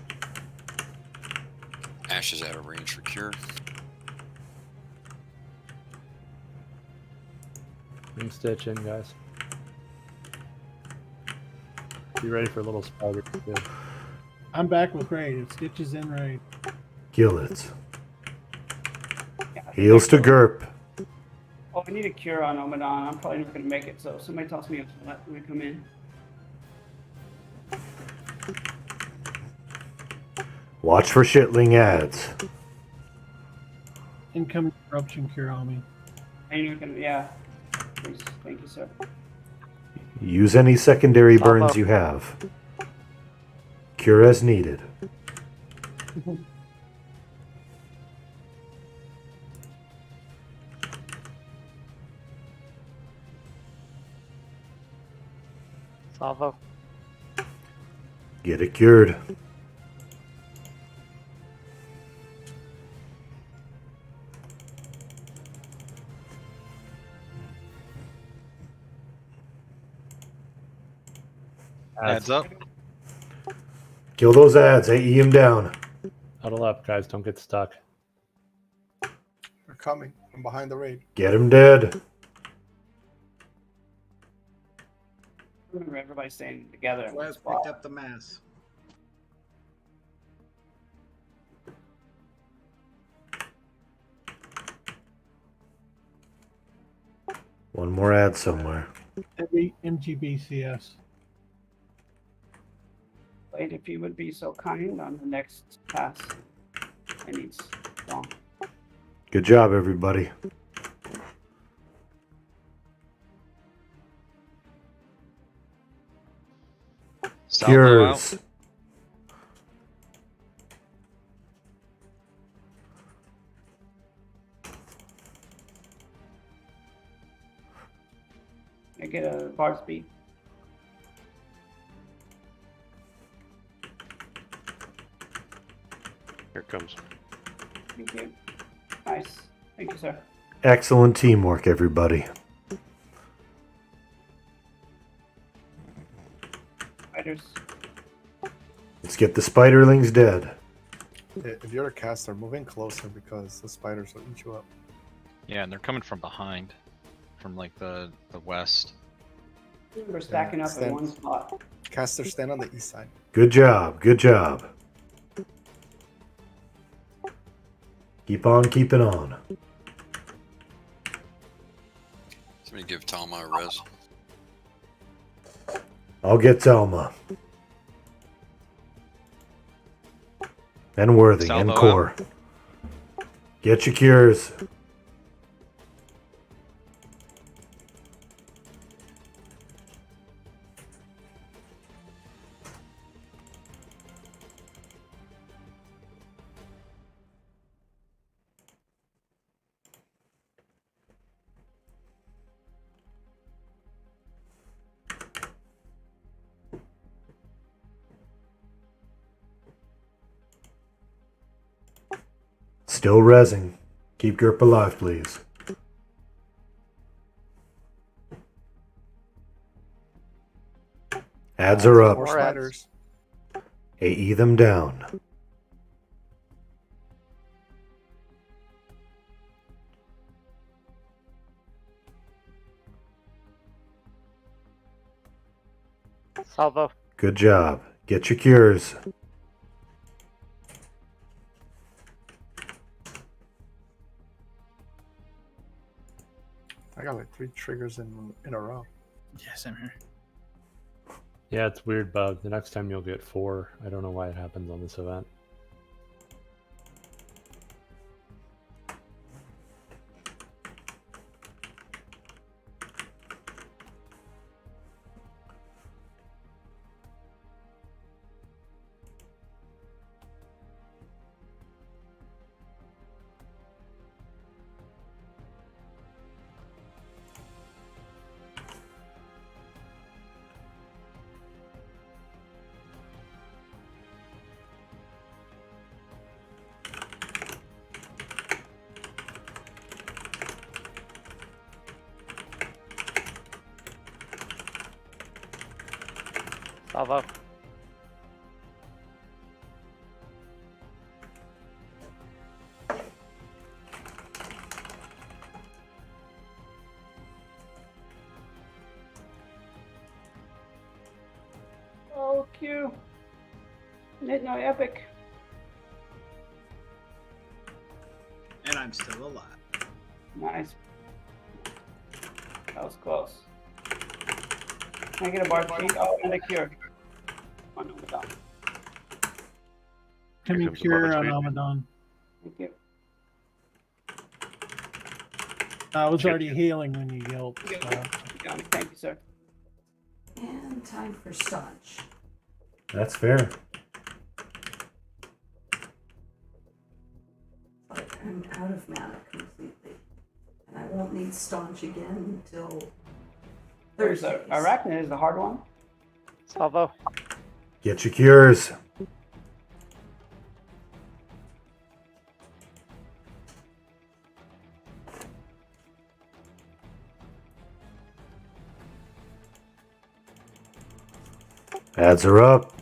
Ash is out of range for cure. Bring Stitch in, guys. Be ready for a little spider. Too. I'm back with raid. If Stitch is in raid. Kill it. Heals to Gerp. Oh, I need a cure on Umadon. I'm probably not going to make it, so somebody toss me a sweat when I come in. Watch for shitling ads. Incoming corruption cure on me. And you're going to, yeah. Please. Thank you, sir. Use any secondary burns you have. Cure as needed. Salvo. Get it cured. Adds up. Kill those ads. AE them down. Huddle up, guys. Don't get stuck. They're coming from behind the raid. Get him dead. Remember, everybody staying together. in one Wes spot. picked up the mass. One more ad somewhere. Every MGBCS. Wait, if you would be so kind on the next pass. I need strong. Good job, everybody. Salvo Cures. out. I get a bar speed. Here it comes. Thank you. Nice. Thank you, sir. Excellent teamwork, everybody. Fighters. Let's get the spiderlings dead. If you're a caster, move in closer because the spiders will eat you up. Yeah, and they're coming from behind, from like the west. We're stacking up in stand- one spot. Caster, stand on the east side. Good job. Good job. Keep on keeping on. Somebody give Talma a res. I'll get Telma. And Worthing and Salvo Core. Get your cures. Still rezzing. Keep Gerp alive, please. Ads are up. More spiders. AE them down. Salvo. Good job. Get your cures. I got like 3 triggers in a row. Yeah, same here. Yeah, it's a weird bug. The next time you'll get 4. I don't know why it happens on this event. Salvo. Oh, Q. No epic. And I'm still alive. Nice. That was close. Can I get a bar sheet? Oh, and a cure. Oh, no, we're done. Can Here you comes the cure puppet on speed. Amadon? Thank you. I was Shit. already healing when you yelled. You got me. Thank you, sir. And time for staunch. That's fair. But I'm out of mana completely. And I won't need staunch again until There's Thursday. Arachnid is the hard one. Salvo. Get your cures. Ads are up.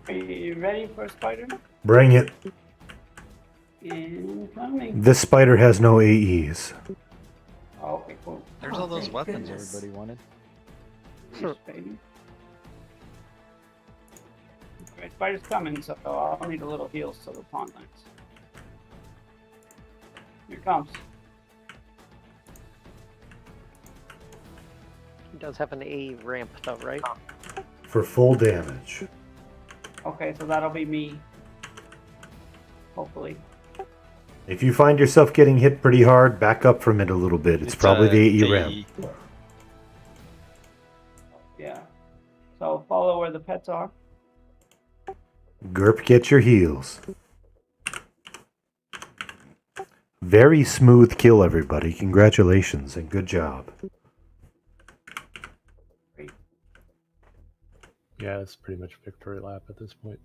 Are you ready for a spider? Bring it. Incoming. This spider has no AEs. Oh, okay, cool. There's all those weapons everybody wanted. Yes, baby. Alright, spider's coming, so I'll need a little heal so the pawn lands. Here it comes. He does have an A ramp though, right? For full damage. Okay, so that'll be me. Hopefully. If you find yourself getting hit pretty hard, back up from it a little bit. It's probably the AE ramp. Yeah. So follow where the pets are. Gerp, get your heals. Very smooth kill, everybody. Congratulations and good job. Yeah, it's pretty much victory lap at this point.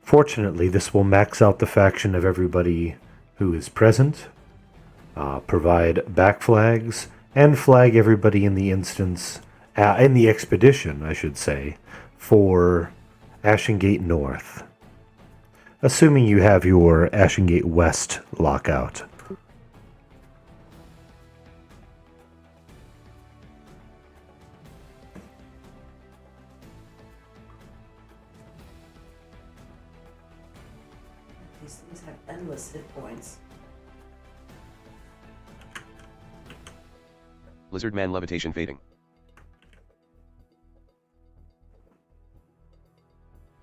Fortunately, this will max out the faction of everybody who is present, provide back flags, and flag everybody in the instance, in the expedition, I should say, for Ashengate North. Assuming you have your Ashengate West lockout. These things have endless hit points. Lizard man levitation fading.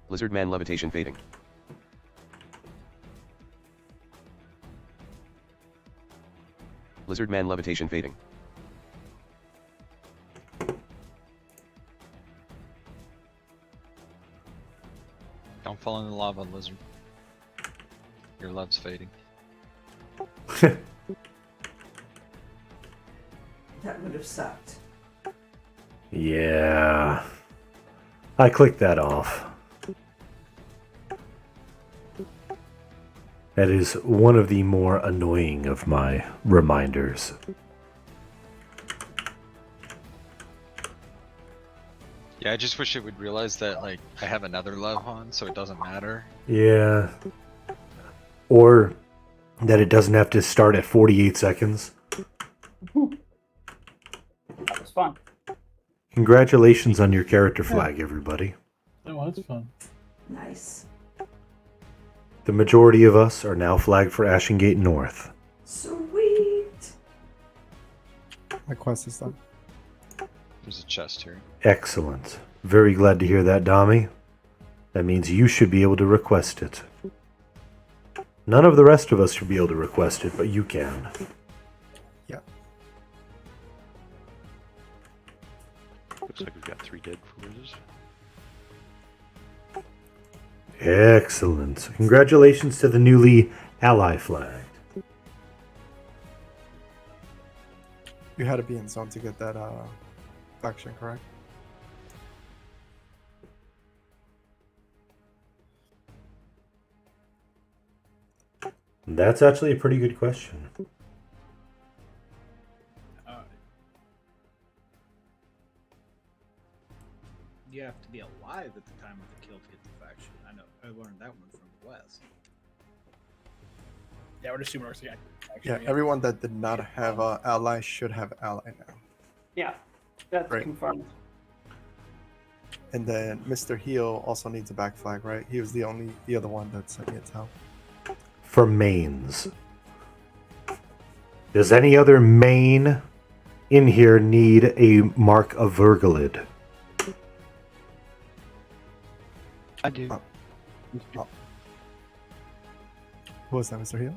Lizard man levitation fading. Lizard man levitation fading. Don't fall in the lava, lizard. Your love's fading. That would have sucked. Yeah. I clicked that off. That is one of the more annoying of my reminders. Yeah, I just wish it would realize that, like, I have another love on, so it doesn't matter. Yeah. Or that it doesn't have to start at 48 seconds. That was fun. Congratulations on your character flag, everybody. Oh, that's fun. Nice. The majority of us are now flagged for Ashengate North. Sweet. My quest is done. There's a chest here. Excellent. Very glad to hear that, Dami. That means you should be able to request it. None of the rest of us should be able to request it, but you can. Yeah. Looks like we've got 3 dead for wizards. Excellent. Congratulations to the newly ally flagged. You had to be in zone to get that faction, correct? That's actually a pretty good question. You have to be alive at the time of the kill to get the faction. I know I learned that one from Wes. Yeah, we're just assuming we're Yeah, everyone that did not have ally should have ally now. Yeah, that's Right. confirmed. And then Mr. Heal also needs a back flag, right? He was the other one that sent me a tell. For mains. Does any other main in here need a Mark of Vergalid? I do. Who was that, Mr. Heal?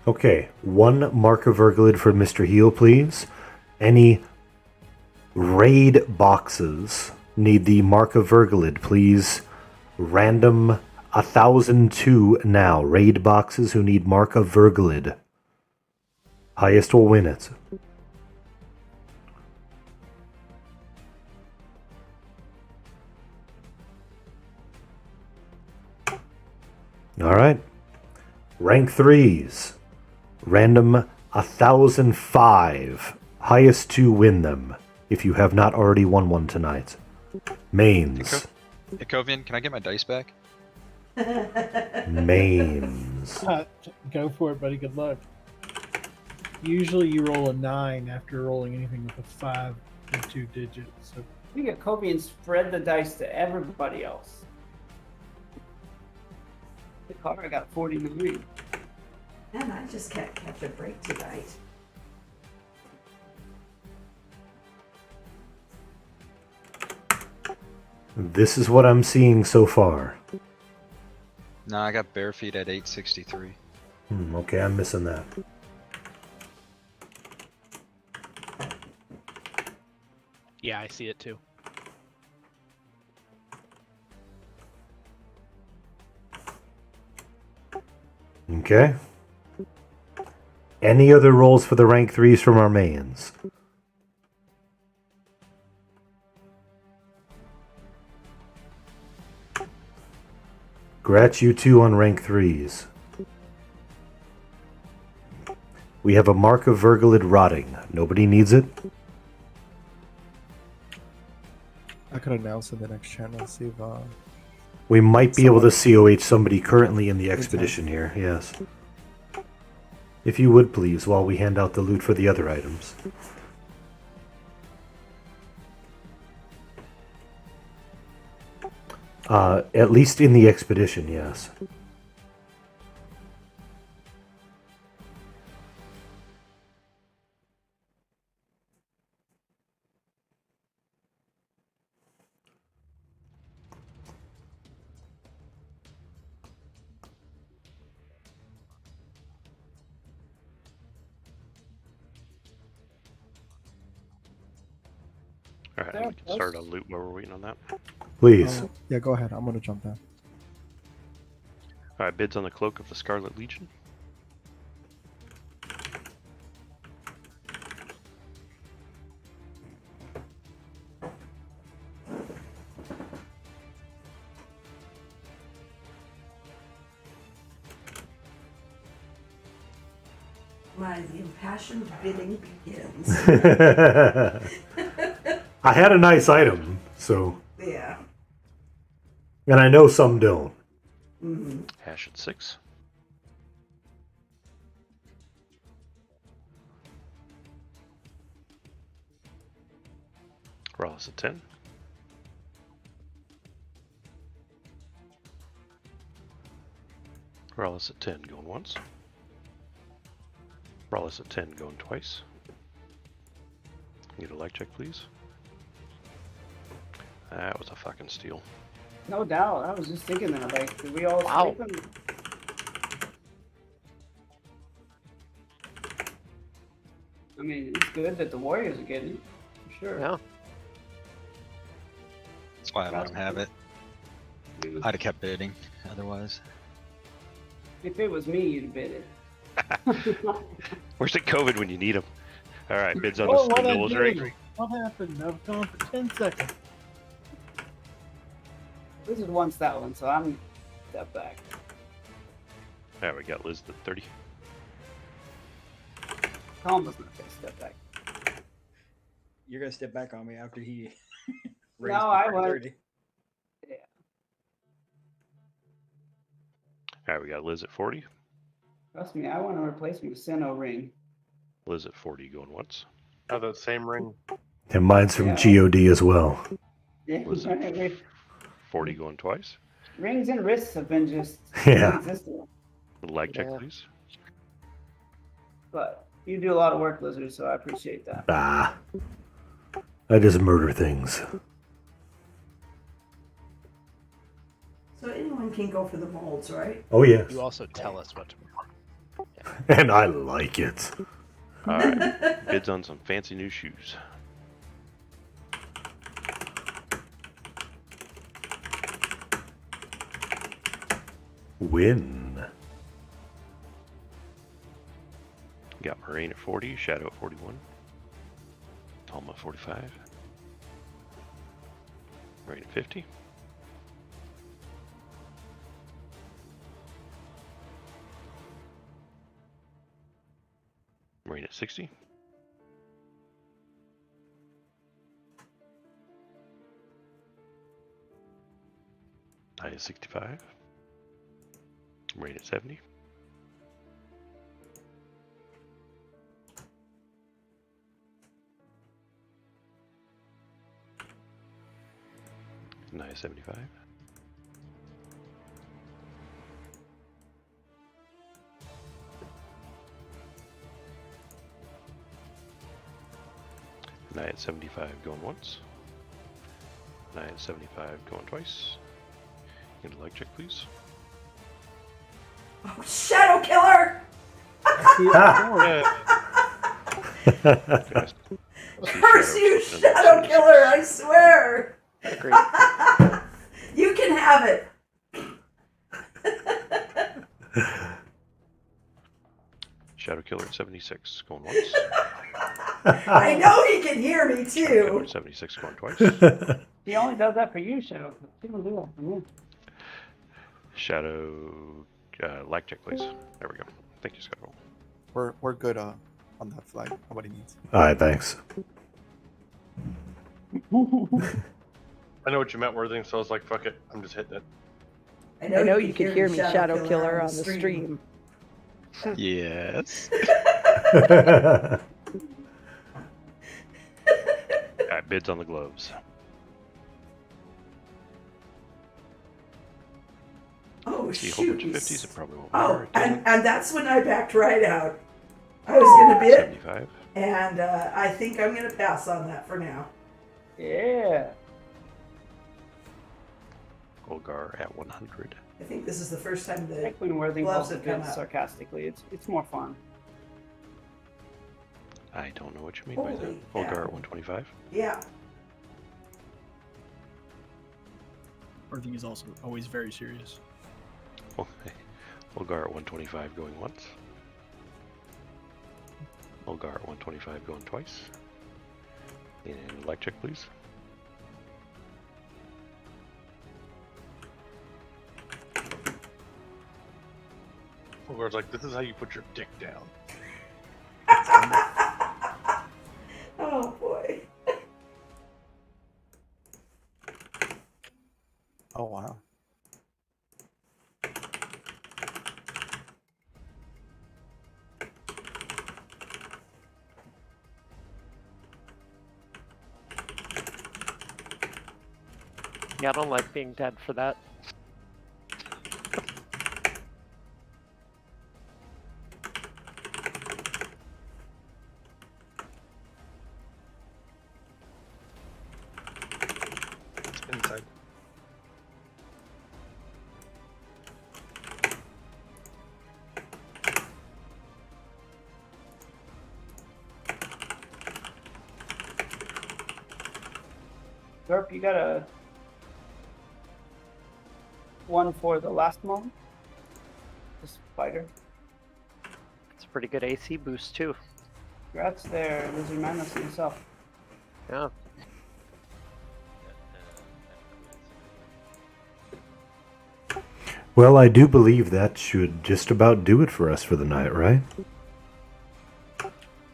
Okay, 1 Mark of Vergalid for Mr. Heal, please. Any raid boxes need the Mark of Vergalid, please. Random 1002 now. Raid boxes who need Mark of Vergalid. Highest will win it. Alright. Rank 3s. Random 1005. Highest to win them. If you have not already won one tonight. Mains. Hey, Kovian, can I get my dice back? Mains. Go for it, buddy. Good luck. Usually you roll a 9 after rolling anything with a 5 and 2 digits. So You get Kobe and spread the dice to everybody else. The car got 49. And I just can't catch a break tonight. This is what I'm seeing so far. No, I got bare feet at 863. Okay, I'm missing that. Yeah, I see it too. Okay. Any other rolls for the rank 3s from our mains? Gratch, you 2 on rank 3s. We have a Mark of Vergalid rotting. Nobody needs it. I could announce in the next channel, see if We might be able to COH somebody currently in the expedition here, yes. If you would please, while we hand out the loot for the other items. At least in the expedition, yes. Alright, we can start on loot while we're waiting on that. Please. yeah, go ahead. I'm gonna jump down. Alright, bids on the Cloak of the Scarlet Legion. The impassioned bidding begins. I had a nice item, so... Yeah. And I know some don't. Hash at 6. Ross at 10. Ross at 10 going once. Ross at 10 going twice. Need a leg check, please. That was a fucking steal. No doubt. I was just thinking that. Like, did we all Wow. sleep in? I mean, it's good that the Warriors are getting it. For sure. Yeah. That's why I let him have it. I'd have kept bidding otherwise. If it was me, you'd bid it. Where's the COVID when you need them? Alright, bids on Oh, the what I Noah's did? Ring. What happened? I've gone for 10 seconds. This is once that one, so I'm step back. There we got Liz at 30. Colin doesn't have to step back. You're gonna step back on me after he No, raised I to won't. 30. All right, we got Liz at 40. Trust me, I want to replace my Sinnoh ring. Liz at 40 going once. Have that same ring. And mine's from Yeah. God as well. Yeah, Liz at 40 going twice. rings and wrists have been just Yeah. non-existent. Leg check, please. But you do a lot of work, Lizard, so I appreciate that. Ah. I just murder things. So anyone can go for the molds, right? Oh, yes. You also tell us what to. And I like it. All right. Bids on some fancy new shoes. Win. Got Moraine at 40, Shadow at 41, Alma at 45, Moraine at 50. Moraine at 60. I at 65. Moraine at 70. Naya 75. Naya at 75 going once. Naya at 75 going twice. Get a leg check, please. Oh, Shadow Killer! Curse you, Shadow Killer, I swear! You can have it. Shadow Killer at 76 going once. I know he can hear me Shadow Killer too. at 76 going twice. He only does that for you, Shadow. He don't do that for me. Shadow, lag check, please. There we go. Thank you, Scott. We're good on that flag. Nobody needs. Alright, thanks. I know what you meant, Worthing, so I was like, fuck it. I'm just hitting it. I know you can hear me, Shadow Killer, on the stream. Yes. Alright, bids on the gloves. Oh, See a whole bunch of shoot. 50s, it probably won't Oh, matter. and that's when I backed right out. I was going to bid, 75. and I think I'm going to pass on that for now. Yeah. Olgar at 100. I think this is the first time I the think when Worthing gloves calls have it come good out. sarcastically, it's more fun. I don't know what you mean by that. Holy Olgar cow. at 125. Yeah. Worthing is also always very serious. Olgar at 125 going once. Olgar at 125 going twice. And leg check, please. Olgar's like, this is how you put your dick down. Oh boy. Oh wow. Yeah, I don't like being dead for that. Inside. Derp, you got a one for the last moment? This fighter. It's a pretty good AC boost too. Congrats there, Lizard Man, that's yourself. Yeah. Well, I do believe that should just about do it for us for the night, right?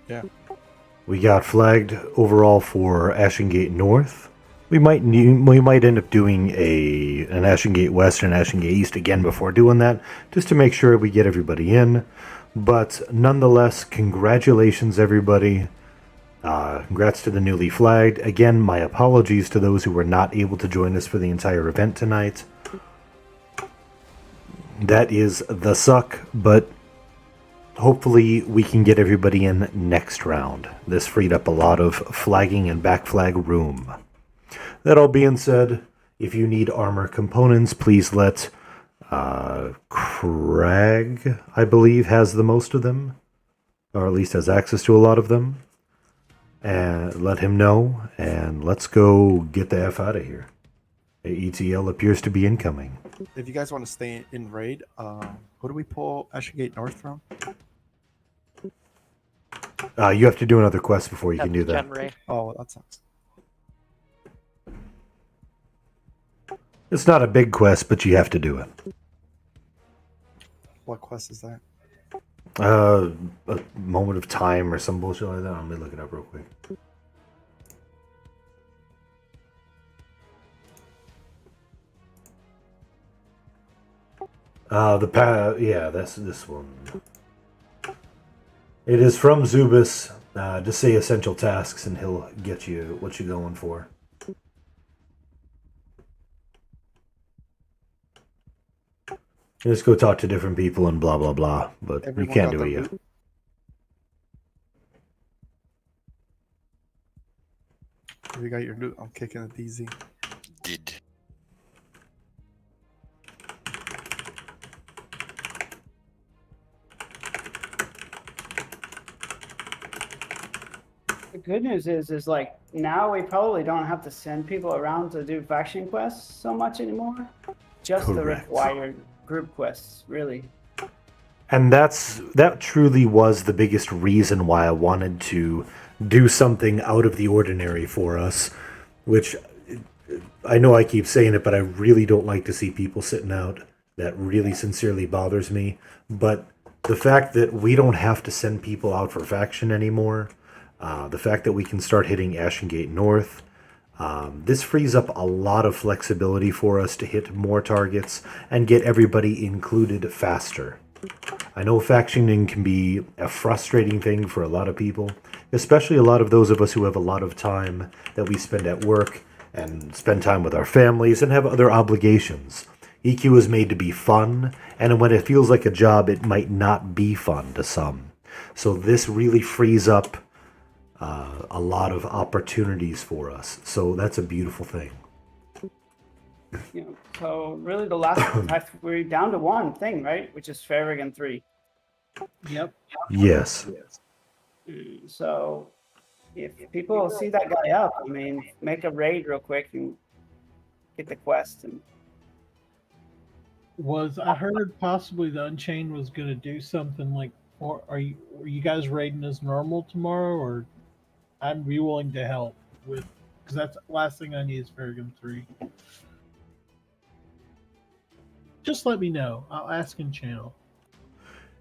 Yeah. We got flagged overall for Ashengate North. We might end up doing an Ashengate West and Ashengate East again before doing that, just to make sure we get everybody in. But nonetheless, congratulations everybody. Congrats to the newly flagged. Again, my apologies to those who were not able to join us for the entire event tonight. That is the suck, but hopefully we can get everybody in next round. This freed up a lot of flagging and backflag room. That all being said, if you need armor components, please let Craig, I believe, has the most of them, or at least has access to a lot of them. And let him know, and let's go get the F out of here. AETL appears to be incoming. If you guys want to stay in raid, who do we pull Ashengate North from? You have to do another quest before you can do that. Oh, that sucks. It's not a big quest, but you have to do it. What quest is that? A moment of time or some bullshit like that. Let me look it up real quick. Yeah, that's this one. It is from Zubus. Just say essential tasks and he'll get you what you're going for. Just go talk to different people and blah blah blah, but Everyone you can't got do the it yet. loot? If you got your loot, I'm kicking it easy. Did. The good news is like now we probably don't have to send people around to do faction quests so much anymore. Just the Correct. required group quests, really. And that truly was the biggest reason why I wanted to do something out of the ordinary for us, which I know I keep saying it, but I really don't like to see people sitting out. That really sincerely bothers me. But the fact that we don't have to send people out for faction anymore, the fact that we can start hitting Ashengate North, this frees up a lot of flexibility for us to hit more targets and get everybody included faster. I know factioning can be a frustrating thing for a lot of people, especially a lot of those of us who have a lot of time that we spend at work and spend time with our families and have other obligations. EQ is made to be fun, and when it feels like a job, it might not be fun to some. So this really frees up a lot of opportunities for us. So that's a beautiful thing. You know, so really the last we're down to one thing, right? Which is Farragon 3. Yep. Yes. So if people see that guy up, I mean, make a raid real quick and get the quest. And I heard possibly the Unchained was going to do something like, or are you guys raiding as normal tomorrow, or I'd be willing to help with, because that's the last thing I need is Farragon 3. Just let me know. I'll ask in channel.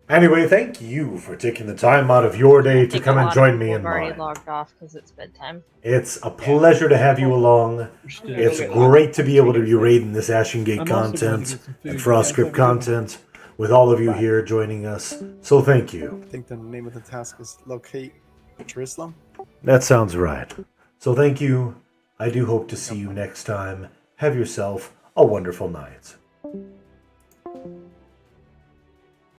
Anyway, thank you for taking the time out of your day to come and join me in I've already mine. logged off because it's bedtime. It's a pleasure to have you along. It's great to be able to be raiding this Ashengate content and Frostscript content with all of you here joining us. So thank you. I think the name of the task is locate Jerusalem. That sounds right. So thank you. I do hope to see you next time. Have yourself a wonderful night.